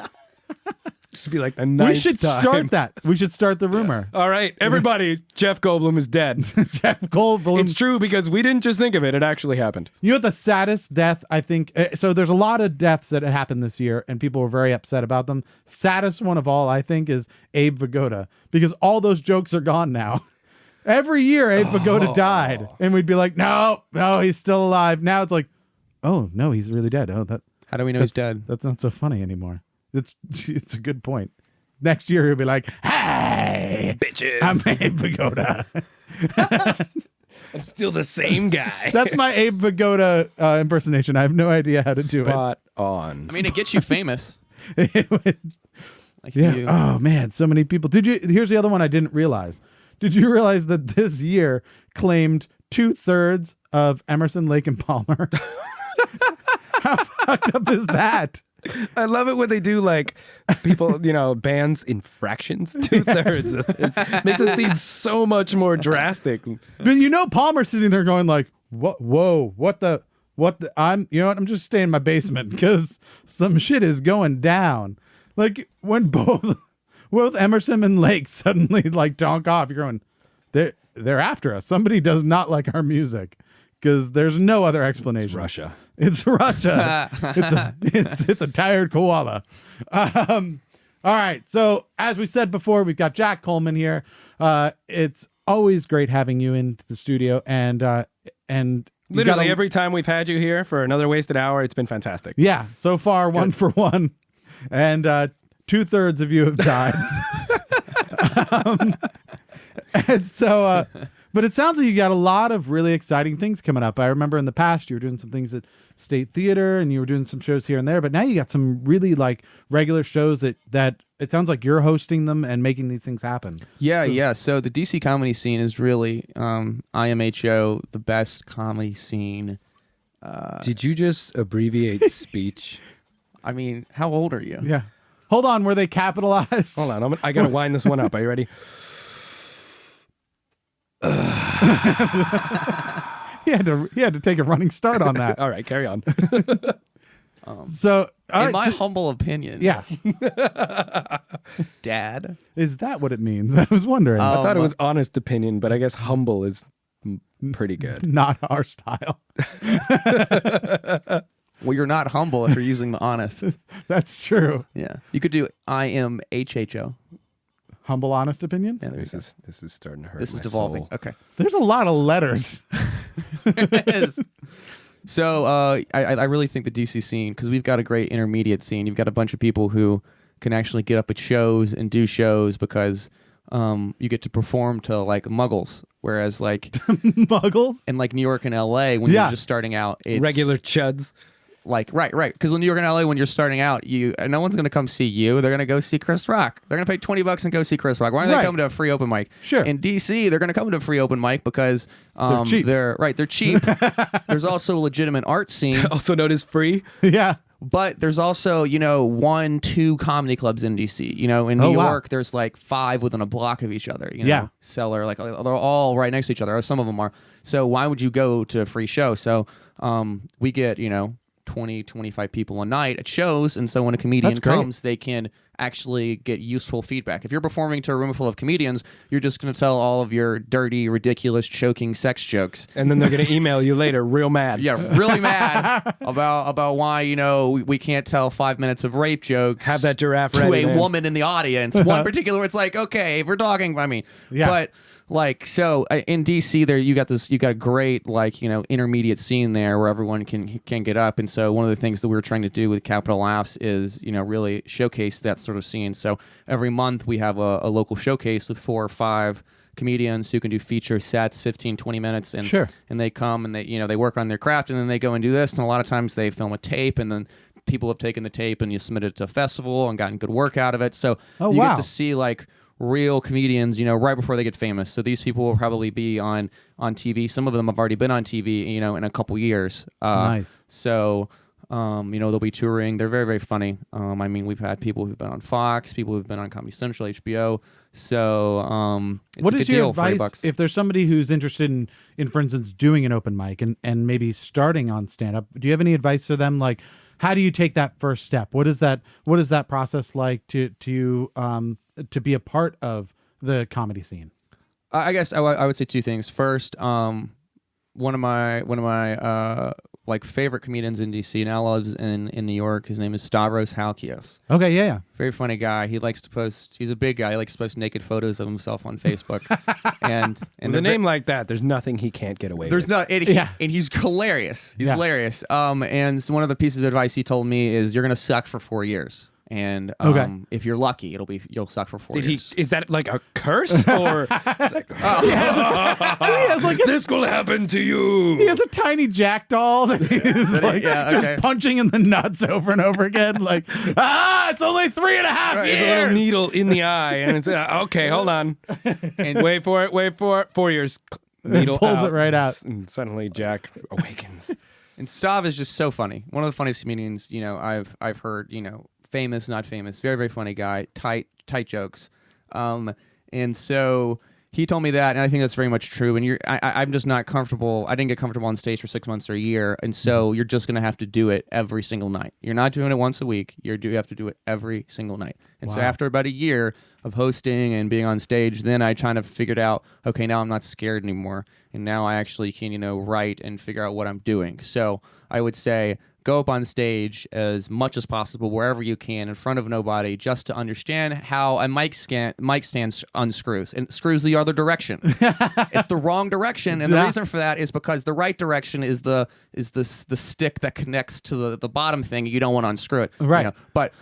Just be like the ninth we should time. start that. We should start the rumor. All right, everybody, Jeff Goldblum is dead. Jeff Goldblum. It's true because we didn't just think of it. It actually happened. You know what the saddest death, I think? So there's a lot of deaths that happened this year, and people were very upset about them. Saddest one of all, I think, is Abe Vigoda, because all those jokes are gone now. Every year, Abe Vigoda died, and we'd be like, no, he's still alive. Now it's like, oh, no, he's really dead. Oh, How do we know he's dead? That's not so funny anymore. It's a good point. Next year, he'll be like, hey, Bitches. I'm Abe Vigoda. I'm still the same guy. That's my Abe Vigoda impersonation. I have no idea how to do it. Spot on. I mean, it gets you famous. It would- Like Yeah. you- Oh man, so many people. Here's the other one I didn't realize. Did you realize that this year claimed 2/3 of Emerson, Lake and Palmer? How fucked up is that? I love it when they do like people, bands in fractions. 2/3 makes it seem so much more drastic. But Palmer's sitting there going like, "What? Whoa! What the? I'm I'm just staying in my basement because some shit is going down." Like when both Emerson and Lake suddenly like donk off, you're going, they're after us. Somebody does not like our music because there's no other explanation. Russia. It's Russia. It's a tired koala. All right. So as we said before, we've got Jack Coleman here. It's always great having you into the studio, and Literally every time we've had you here for another wasted hour, it's been fantastic. Yeah. So far, 1 for 1, and 2/3 of you have died. And so, but it sounds like you got a lot of really exciting things coming up. I remember in the past you were doing some things at State Theater and you were doing some shows here and there, but now you got some really like regular shows that it sounds like you're hosting them and making these things happen. Yeah. So the DC comedy scene is really IMHO, the best comedy scene. Did you just abbreviate speech? I mean, how old are you? Yeah. Hold on. Were they capitalized? Hold on. I got to wind this one up. Are you ready? He had to take a running start on that. All right, carry on. So, In my humble opinion, yeah, Dad. is that what it means? I was wondering. I thought it was honest opinion, but I guess humble is pretty good. Not our style. Well, you're not humble if you're using the honest. That's true. Yeah, you could do IMHHO. Humble, honest opinion. Yeah, there you This go. is starting to hurt. This is my devolving. soul. Okay. There's a lot of letters. So I really think the DC scene, because we've got a great intermediate scene. You've got a bunch of people who can actually get up at shows and do shows because you get to perform to like muggles, whereas like Muggles. in like New York and LA when Yeah. you're just starting out, it's Regular chuds. like right because in New York and LA when you're starting out, no one's gonna come see you. They're gonna go see Chris Rock. They're gonna pay $20 and go see Chris Rock. Why are Right. they coming to a free open mic? Sure. In DC, they're gonna come to a free open mic because They're cheap. They're cheap. There's also a legitimate art scene, Also known as free. Yeah. but there's also 1-2 comedy clubs in DC. In New Oh, wow. York, there's like 5 within a block of each other. Yeah. Cellar, like they're all right next to each other. Or some of them are. So why would you go to a free show? So we get 20, 25 people a night at shows, and so when a comedian That's great. comes, they can actually get useful feedback. If you're performing to a room full of comedians, you're just going to tell all of your dirty, ridiculous, choking sex jokes. And then they're going to email you later real mad. Yeah, really mad about why we can't tell 5 minutes of rape jokes. Have that giraffe to ready, a man. woman in the audience. One particular, it's like, okay, if we're talking, Yeah. but like so in DC there you got a great intermediate scene there where everyone can get up, and so one of the things that we were trying to do with Capital Laughs is really showcase that sort of scene. So every month we have a local showcase with 4 or 5 comedians who can do feature sets, 15-20 minutes, and Sure. and they come and they work on their craft, and then they go and do this, and a lot of times they film a tape, and then people have taken the tape and you submit it to a festival and gotten good work out of it. So Oh, you wow. get to see like real comedians, right before they get famous. So these people will probably be on TV. Some of them have already been on TV, in a couple years. Nice. So, they'll be touring. They're very, very funny. We've had people who've been on Fox, people who've been on Comedy Central, HBO. So, it's What a is good your deal for advice $8. if there's somebody who's interested in, for instance, doing an open mic and maybe starting on stand-up? Do you have any advice for them? Like, how do you take that first step? What is that process like to be a part of the comedy scene? I guess I would say 2 things. First, one of my favorite comedians in DC now lives in New York. His name is Stavros Halkias. Okay, yeah. Very funny guy. He likes to post. He's a big guy. He likes to post naked photos of himself on Facebook. and With a name like that, there's nothing he can't get away there's with. not. And, Yeah. and he's hilarious. He's Yeah. hilarious. And one of the pieces of advice he told me is, "You're gonna suck for 4 years." And Okay. if you're lucky, you'll suck for 4 years. Is that like a curse or it's like, He has like this will happen to you? he has a tiny jack doll that he's like yeah, just okay. punching in the nuts over and over again. Like, it's only 3.5 Right, years. it's a little needle in the eye, and it's okay. Hold on, And wait for it. 4 years. Needle pulls it right out. and suddenly Jack awakens. And Stav is just so funny. One of the funniest comedians, I've heard, famous, not famous, very, very funny guy, tight jokes. And so he told me that, and I think that's very much true. And I'm just not comfortable. I didn't get comfortable on stage for 6 months or a year, and so you're just gonna have to do it every single night. You're not doing it once a week. You have to do it every single night. And so Wow. after about a year of hosting and being on stage, then I kind of figured out, okay, now I'm not scared anymore, and now I actually can, write and figure out what I'm doing. So I would say, go up on stage as much as possible, wherever you can, in front of nobody, just to understand how a mic stand unscrews and screws the other direction. It's the wrong direction, and the reason for that is because the right direction is the stick that connects to the bottom thing. You don't want to unscrew it, Right. But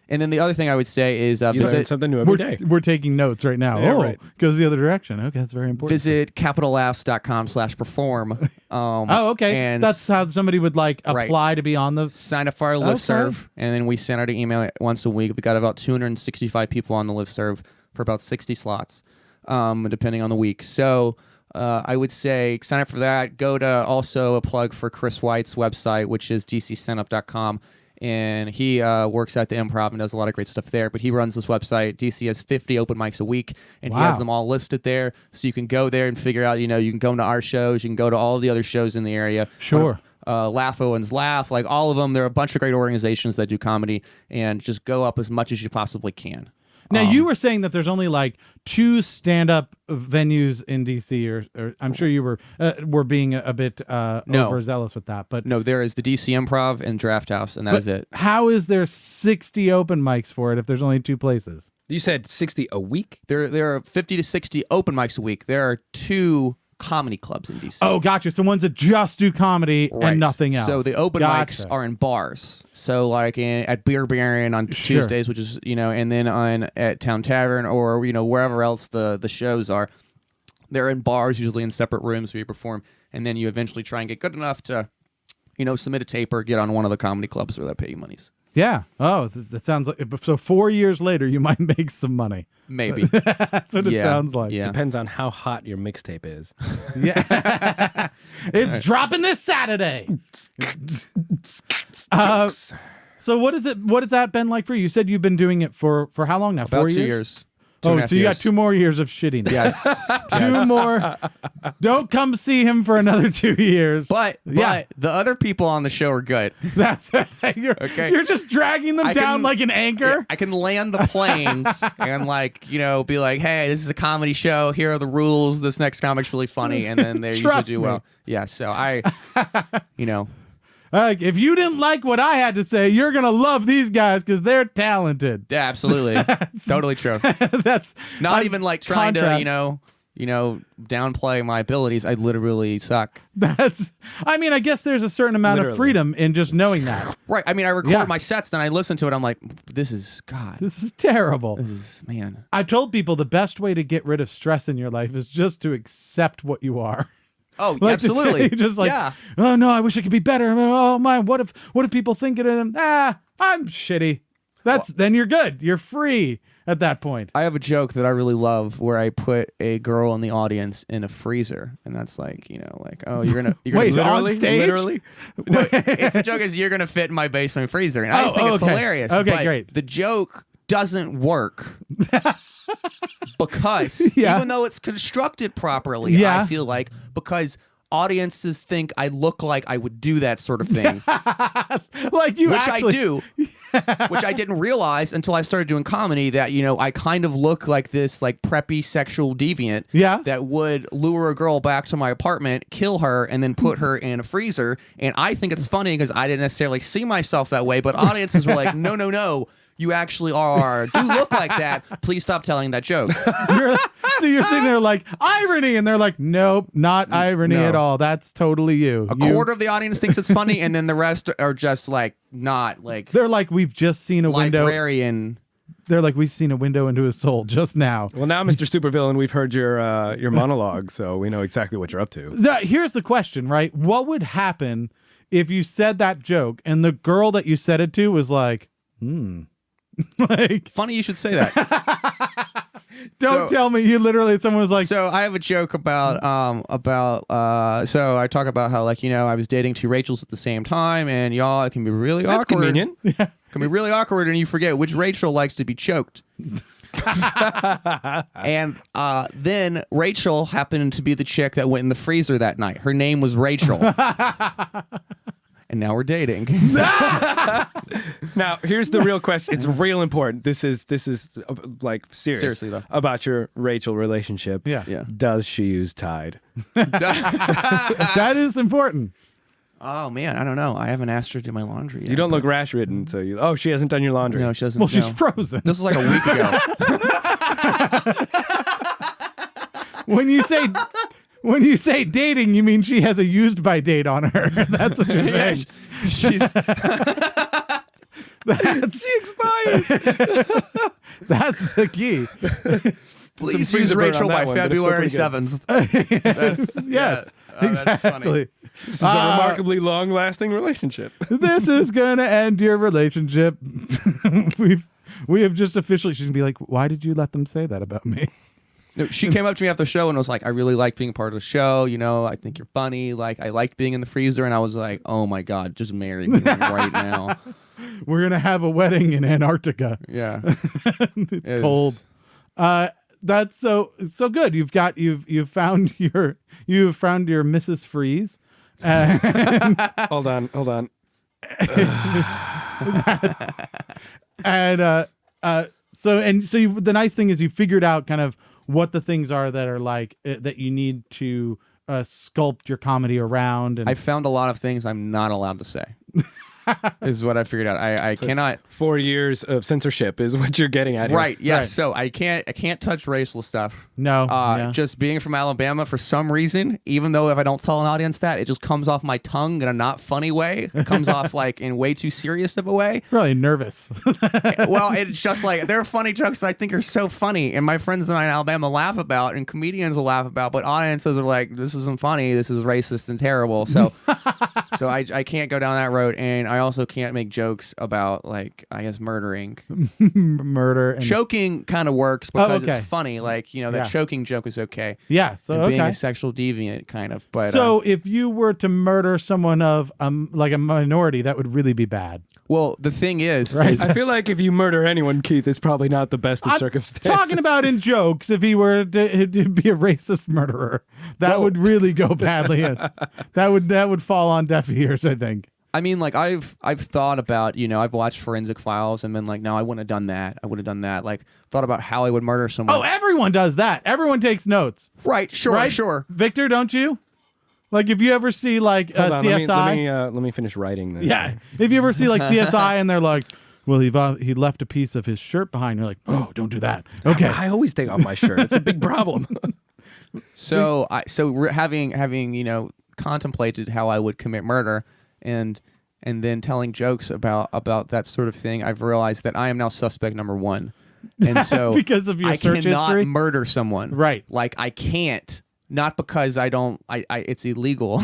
and then the other thing I would say is You learn something new every day. We're taking notes right now. Yeah, right. Goes the other direction. Okay, that's very important. visit capitallaughs.com/perform. Oh, okay. And That's how somebody would like Right. apply to be on the. sign up for our listserv, and then we send out an email once a week. We got about 265 people on the listserv for about 60 slots, depending on the week. So I would say sign up for that. Go to also a plug for Chris White's website, which is dcstandup.com. And he works at the Improv and does a lot of great stuff there. But he runs this website. DC has 50 open mics a week, and he has Wow. them all listed there. So you can go there and figure out, you can go to our shows. You can go to all the other shows in the area. Sure. Laugh Owens Laugh, like all of them. There are a bunch of great organizations that do comedy, and just go up as much as you possibly can. Now you were saying that there's only like 2 stand-up venues in DC, or I'm sure you were being a bit overzealous with that, but No, there is the DC Improv and Draft House, and that is it. how is there 60 open mics for it if there's only 2 places? You said 60 a week? There are 50 to 60 open mics a week. There are 2 comedy clubs in DC. Oh, gotcha. So ones that just do comedy Right. and nothing else. So the open Gotcha. mics are in bars. So like at Beer Baron on Sure. Tuesdays, which is and then at Town Tavern or wherever else the shows are. They're in bars, usually in separate rooms where you perform, and then you eventually try and get good enough to submit a tape or get on one of the comedy clubs where they pay you monies. Yeah. Oh, that sounds like so. 4 years later, you might make some money. Maybe. That's what it Yeah. sounds like. Yeah. Depends on how hot your mixtape is. Yeah. It's dropping this Saturday. Jokes. So what is it? What has that been like for you? You said you've been doing it for how long now? About 4 2 years. years. Oh, so you got 2 more years of shitting. Yes. 2 more. Don't come see him for another 2 years. But Yeah. the other people on the show are good. That's you're, Okay. you're just dragging them I down can- like an anchor. I can land the planes and be like, hey, this is a comedy show. Here are the rules. This next comic's really funny, and then they usually Trust do me. well. Yeah. So I, If you didn't like what I had to say, you're gonna love these guys because they're talented. yeah, absolutely, totally true. That's Not I'm- even like trying contrast. to downplay my abilities. I literally suck. I mean, I guess there's a certain amount of Literally. freedom in just knowing that. Right. I mean, I record Yeah. my sets, then I listen to it. I'm like, this is God. This is terrible. This is man. I've told people the best way to get rid of stress in your life is just to accept what you are. Oh, Like, absolutely. just like, yeah. oh no, I wish I could be better. Oh my, what if people think it? I'm shitty. Then you're good. You're free at that point. I have a joke that I really love where I put a girl in the audience in a freezer, and that's like, oh, you're gonna Wait, literally, on stage? literally. No, the joke is you're gonna fit in my basement freezer, and I think it's okay. hilarious. Okay, but great. The joke doesn't work because Yeah. even though it's constructed properly, Yeah. I feel like because audiences think I look like I would do that sort of thing. Like you Which actually, I do, which I didn't realize until I started doing comedy that, I kind of look like this like preppy sexual deviant Yeah. that would lure a girl back to my apartment, kill her, and then put her in a freezer. And I think it's funny because I didn't necessarily see myself that way, but audiences were like, no, you actually do look like that. Please stop telling that joke. So you're sitting there like, irony, and they're like, nope, not irony No. at all. That's totally you. A quarter of the audience thinks it's funny, and then the rest are just like not like They're like, we've just seen a window. librarian. They're like, we've seen a window into his soul just now. Well, now, Mr. Supervillain, we've heard your monologue, so we know exactly what you're up to. Here's the question, right? What would happen if you said that joke and the girl that you said it to was like, like, Funny you should say that. don't tell me you literally, someone was like, So I have a joke about so I talk about how, like, you know, I was dating two Rachels at the same time, and y'all, it can be really That's awkward. convenient. Can be really awkward, and you forget which Rachel likes to be choked. And then Rachel happened to be the chick that went in the freezer that night. Her name was Rachel. And now we're dating. Now, here's the real question. It's real important. This is like serious. Seriously, though. About your Rachel relationship. Yeah. Does she use Tide? that is important. Oh man, I don't know. I haven't asked her to do my laundry yet. You don't look rash ridden, so you. Oh, she hasn't done your laundry. No, she doesn't. Well, she's no. frozen. This was like a week ago. When you say dating, you mean she has a used by date on her. That's what you're saying. She's She expires. That's the key. please Some use freezer burn Rachel on that by one, but it's still February pretty good. 7th. That's Yes, That's funny. exactly. This is a remarkably long-lasting relationship. This is gonna end your relationship. We have just officially. She's gonna be like, "Why did you let them say that about me?" No, she came up to me after the show and was like, I really like being part of the show. You know, I think you're funny. Like, I liked being in the freezer. And I was like, oh my God, just marry me right now. We're gonna have a wedding in Antarctica. Yeah. It's cold. That's so good. You've found your Mrs. Freeze. Hold on. And the nice thing is you figured out kind of what the things are that are like that you need to sculpt your comedy around. And I found a lot of things I'm not allowed to say. Is what I figured out. I cannot. 4 years of censorship is what you're getting at here. Right. Yes. Right. So I can't touch racial stuff. no, yeah. Just being from Alabama, for some reason, even though if I don't tell an audience that, it just comes off my tongue in a not funny way. It comes off like in way too serious of a way. Really nervous. Well, it's just like there are funny jokes that I think are so funny, and my friends and I in Alabama laugh about, and comedians will laugh about, but audiences are like, "This isn't funny. This is racist and terrible." So, so I can't go down that road, and I also can't make jokes about, like, I guess murdering. Murder and Choking kind of works because okay. it's funny. Like, you know, that Yeah. choking joke is okay. yeah. So And being okay. a sexual deviant kind of. But So if you were to murder someone of like a minority, that would really be bad. well, the thing is, Right. I feel like if you murder anyone, Keith, it's probably not the best of I'm circumstances. talking about in jokes. If he were to be a racist murderer, that Well- would really go badly. that would fall on deaf ears, I think. I mean, like I've thought about, you know, I've watched Forensic Files and been like, no, I wouldn't have done that. I would have done that. Like, thought about how I would murder someone. Oh, everyone does that. Everyone takes notes. Right, sure, right? sure. Victor, don't you? Like if you ever see like Hold on, CSI. let me finish writing this. Yeah. If you ever see like CSI and they're like, well, he left a piece of his shirt behind. You're like, oh, don't do that. Okay. I always take off my shirt. It's a big problem. So having you know contemplated how I would commit murder and then telling jokes about that sort of thing, I've realized that I am now suspect number one. And so Because of your I search cannot history? murder someone. Right. Like I can't. Not because I don't. It's illegal.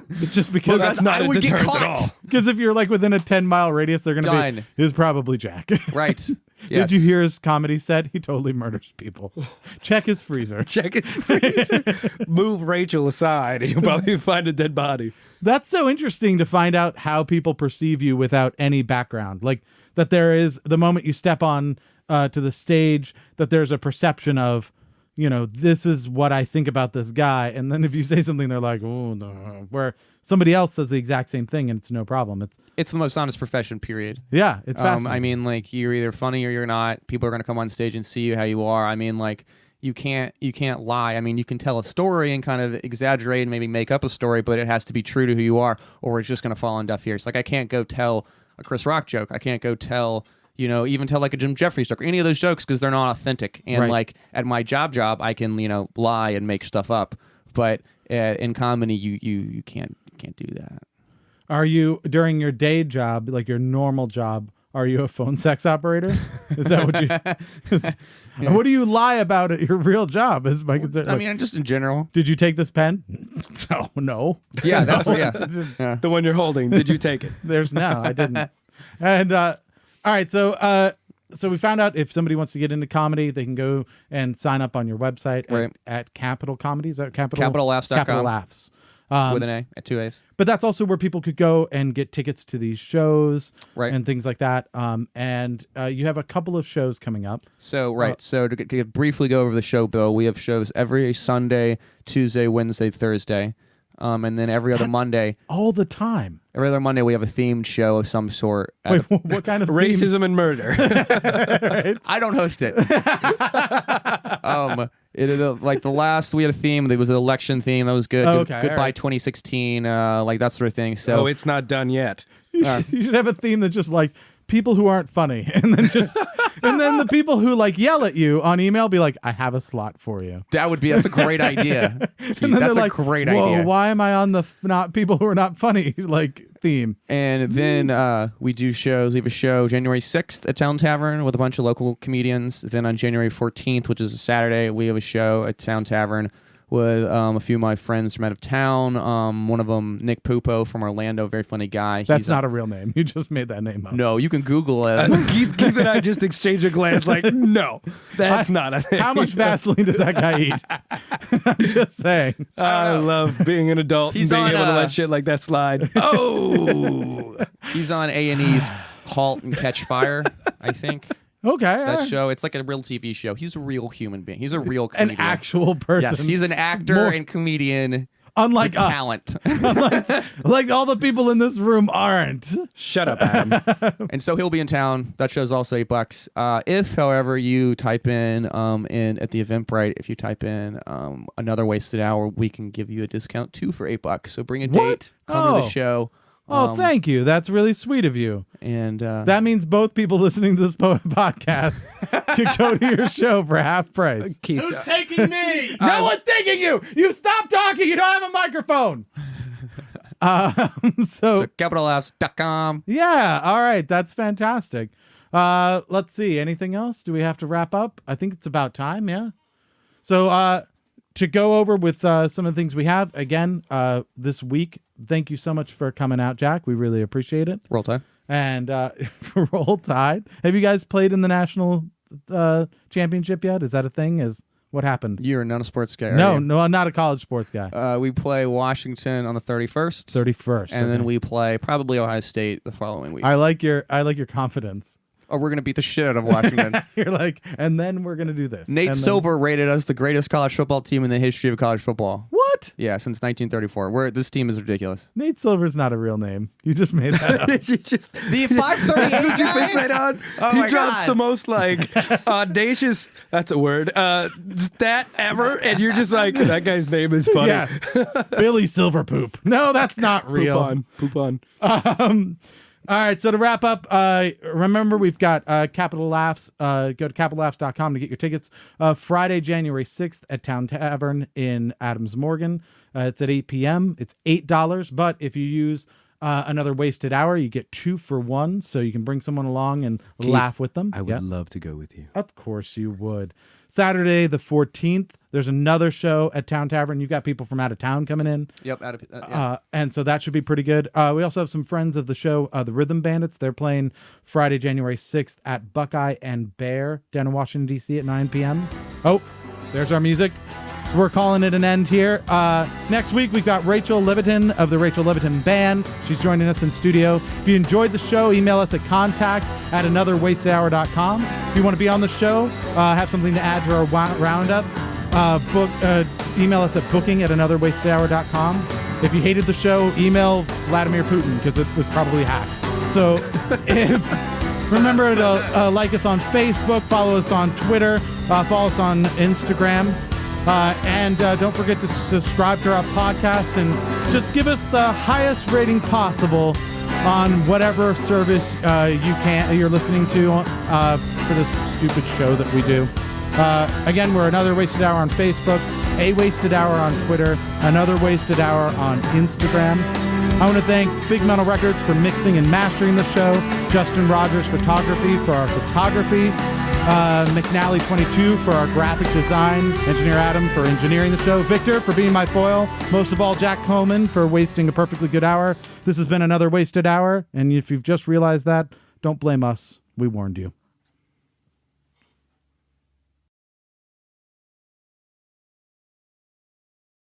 It's just because that's not I a would get deterrent caught. at all. because if you're like within a 10-mile radius, they're gonna Done. be is probably Jack. Right. Did Yes. you hear his comedy set? He totally murders people. Check his freezer. Check his freezer. Move Rachel aside, and you'll probably find a dead body. That's so interesting to find out how people perceive you without any background. Like that there is the moment you step on to the stage, that there's a perception of, you know, this is what I think about this guy. And then if you say something, they're like, oh, no. Where somebody else says the exact same thing and it's no problem. It's the most honest profession, period. Yeah, it's fascinating. I mean, like, you're either funny or you're not. People are going to come on stage and see you how you are. I mean, like, you can't lie. I mean, you can tell a story and kind of exaggerate and maybe make up a story, but it has to be true to who you are, or it's just going to fall on deaf ears. Like, I can't go tell a Chris Rock joke. I can't go tell, even tell like a Jim Jeffries joke or any of those jokes because they're not authentic. And Right. like at my job, I can lie and make stuff up. But in comedy, you can't do that. Are you, during your day job, like your normal job, are you a phone sex operator? Is that what you? What do you lie about at your real job? Is my concern. I mean, just in general. Did you take this pen? No. Yeah, that's yeah. The one you're holding, did you take it? No, I didn't. And all right, so we found out if somebody wants to get into comedy, they can go and sign up on your website Right. at Capital Comedy. Is that Capital? CapitalLaughs.com. Capital Laughs. With an A at 2 A's. But that's also where people could go and get tickets to these shows Right. and things like that. And you have a couple of shows coming up. So to briefly go over the show, Bill, we have shows every Sunday, Tuesday, Wednesday, Thursday, and then every other Monday. All the time. Every other Monday, we have a themed show of some sort. Wait, what kind of Racism and murder. I don't host it. Like the last, we had a theme. There was an election theme that was good. Oh, okay, Goodbye all right. 2016, like that sort of thing. So It's not done yet. You should have a theme that's just like people who aren't funny, and then the people who like yell at you on email be like, "I have a slot for you." that's a great idea. And then That's they're a like, great "Whoa, idea. why am I on the not people who are not funny like theme?" And then we do shows. We have a show January 6th at Town Tavern with a bunch of local comedians. Then on January 14th, which is a Saturday, we have a show at Town Tavern with a few of my friends from out of town. One of them, Nick Pupo from Orlando, very funny guy. That's not a real name. You just made that name up. No, you can Google it. Keith and I just exchange a glance like, no, that's not a thing. How much Vaseline does that guy eat? I'm just saying. I love being an adult He's and being on, able to let shit like that slide. Oh! He's on A&E's Halt and Catch Fire, I think. Okay. That show, it's like a real TV show. He's a real human being. He's a real comedian. An actual person. Yes, he's an actor and comedian. Unlike with us. talent. Like all the people in this room aren't. Shut up, Adam. And so he'll be in town. That show's also $8. If, however, you type in at the Eventbrite, if you type in another wasted hour, we can give you a discount too for $8. So bring a date, What? come to Oh. the show. Oh, thank you. That's really sweet of you. And That means both people listening to this podcast could go to your show for half price. Keith, Who's taking me? No one's taking you. You stop talking. You don't have a microphone. so CapitalLaughs.com. Yeah. All right. That's fantastic. Let's see. Anything else? Do we have to wrap up? I think it's about time. Yeah. So to go over with some of the things we have again this week. Thank you so much for coming out, Jack. We really appreciate it. Roll Tide. And for Roll Tide, have you guys played in the national championship yet? Is that a thing? Is what happened? You're not a sports guy, are No, you? no, I'm not a college sports guy. We play Washington on the 31st. 31st, And then okay. we play probably Ohio State the following week. I like your confidence. Oh, we're going to beat the shit out of Washington. You're like, and then we're gonna do this. Nate And then- Silver rated us the greatest college football team in the history of college football. What? Yeah, since 1934. This team is ridiculous. Nate Silver's not a real name. You just made that up. you just The 538 put your face right on. Oh he my drops God. the most like audacious. That's a word. Stat ever, and you're just like, that guy's name is funny. Yeah, Billy Silverpoop. No, that's not real. Poop on. All right, so to wrap up, remember we've got Capital Laughs. Go to capitallaughs.com to get your tickets. Friday, January 6th at Town Tavern in Adams Morgan. It's at 8 p.m. It's $8, but if you use another wasted hour, you get 2 for 1, so you can bring someone along and laugh with them. I would love to go with you. Of course you would. Saturday, the 14th, there's another show at Town Tavern. You've got people from out of town coming in. Yep. Yeah. And so that should be pretty good. We also have some friends of the show, the Rhythm Bandits. They're playing Friday, January 6th at Buckeye and Bear down in Washington, D.C. at 9 p.m. Oh, there's our music. We're calling it an end here. Next week, we've got Rachel Leviton of the Rachel Leviton Band. She's joining us in studio. If you enjoyed the show, email us at contact@anotherwastedhour.com. If you want to be on the show, have something to add to our roundup, email us at booking@anotherwastedhour.com. If you hated the show, email Vladimir Putin because it was probably hacked. So remember to like us on Facebook, follow us on Twitter, follow us on Instagram. And don't forget to subscribe to our podcast and just give us the highest rating possible on whatever service you're listening to for this stupid show that we do. Again, we're Another Wasted Hour on Facebook, A Wasted Hour on Twitter, Another Wasted Hour on Instagram. I want to thank Big Metal Records for mixing and mastering the show, Justin Rogers Photography for our photography, McNally22 for our graphic design, Engineer Adam for engineering the show, Victor for being my foil, most of all Jack Coleman for wasting a perfectly good hour. This has been Another Wasted Hour, and if you've just realized that, don't blame us. We warned you.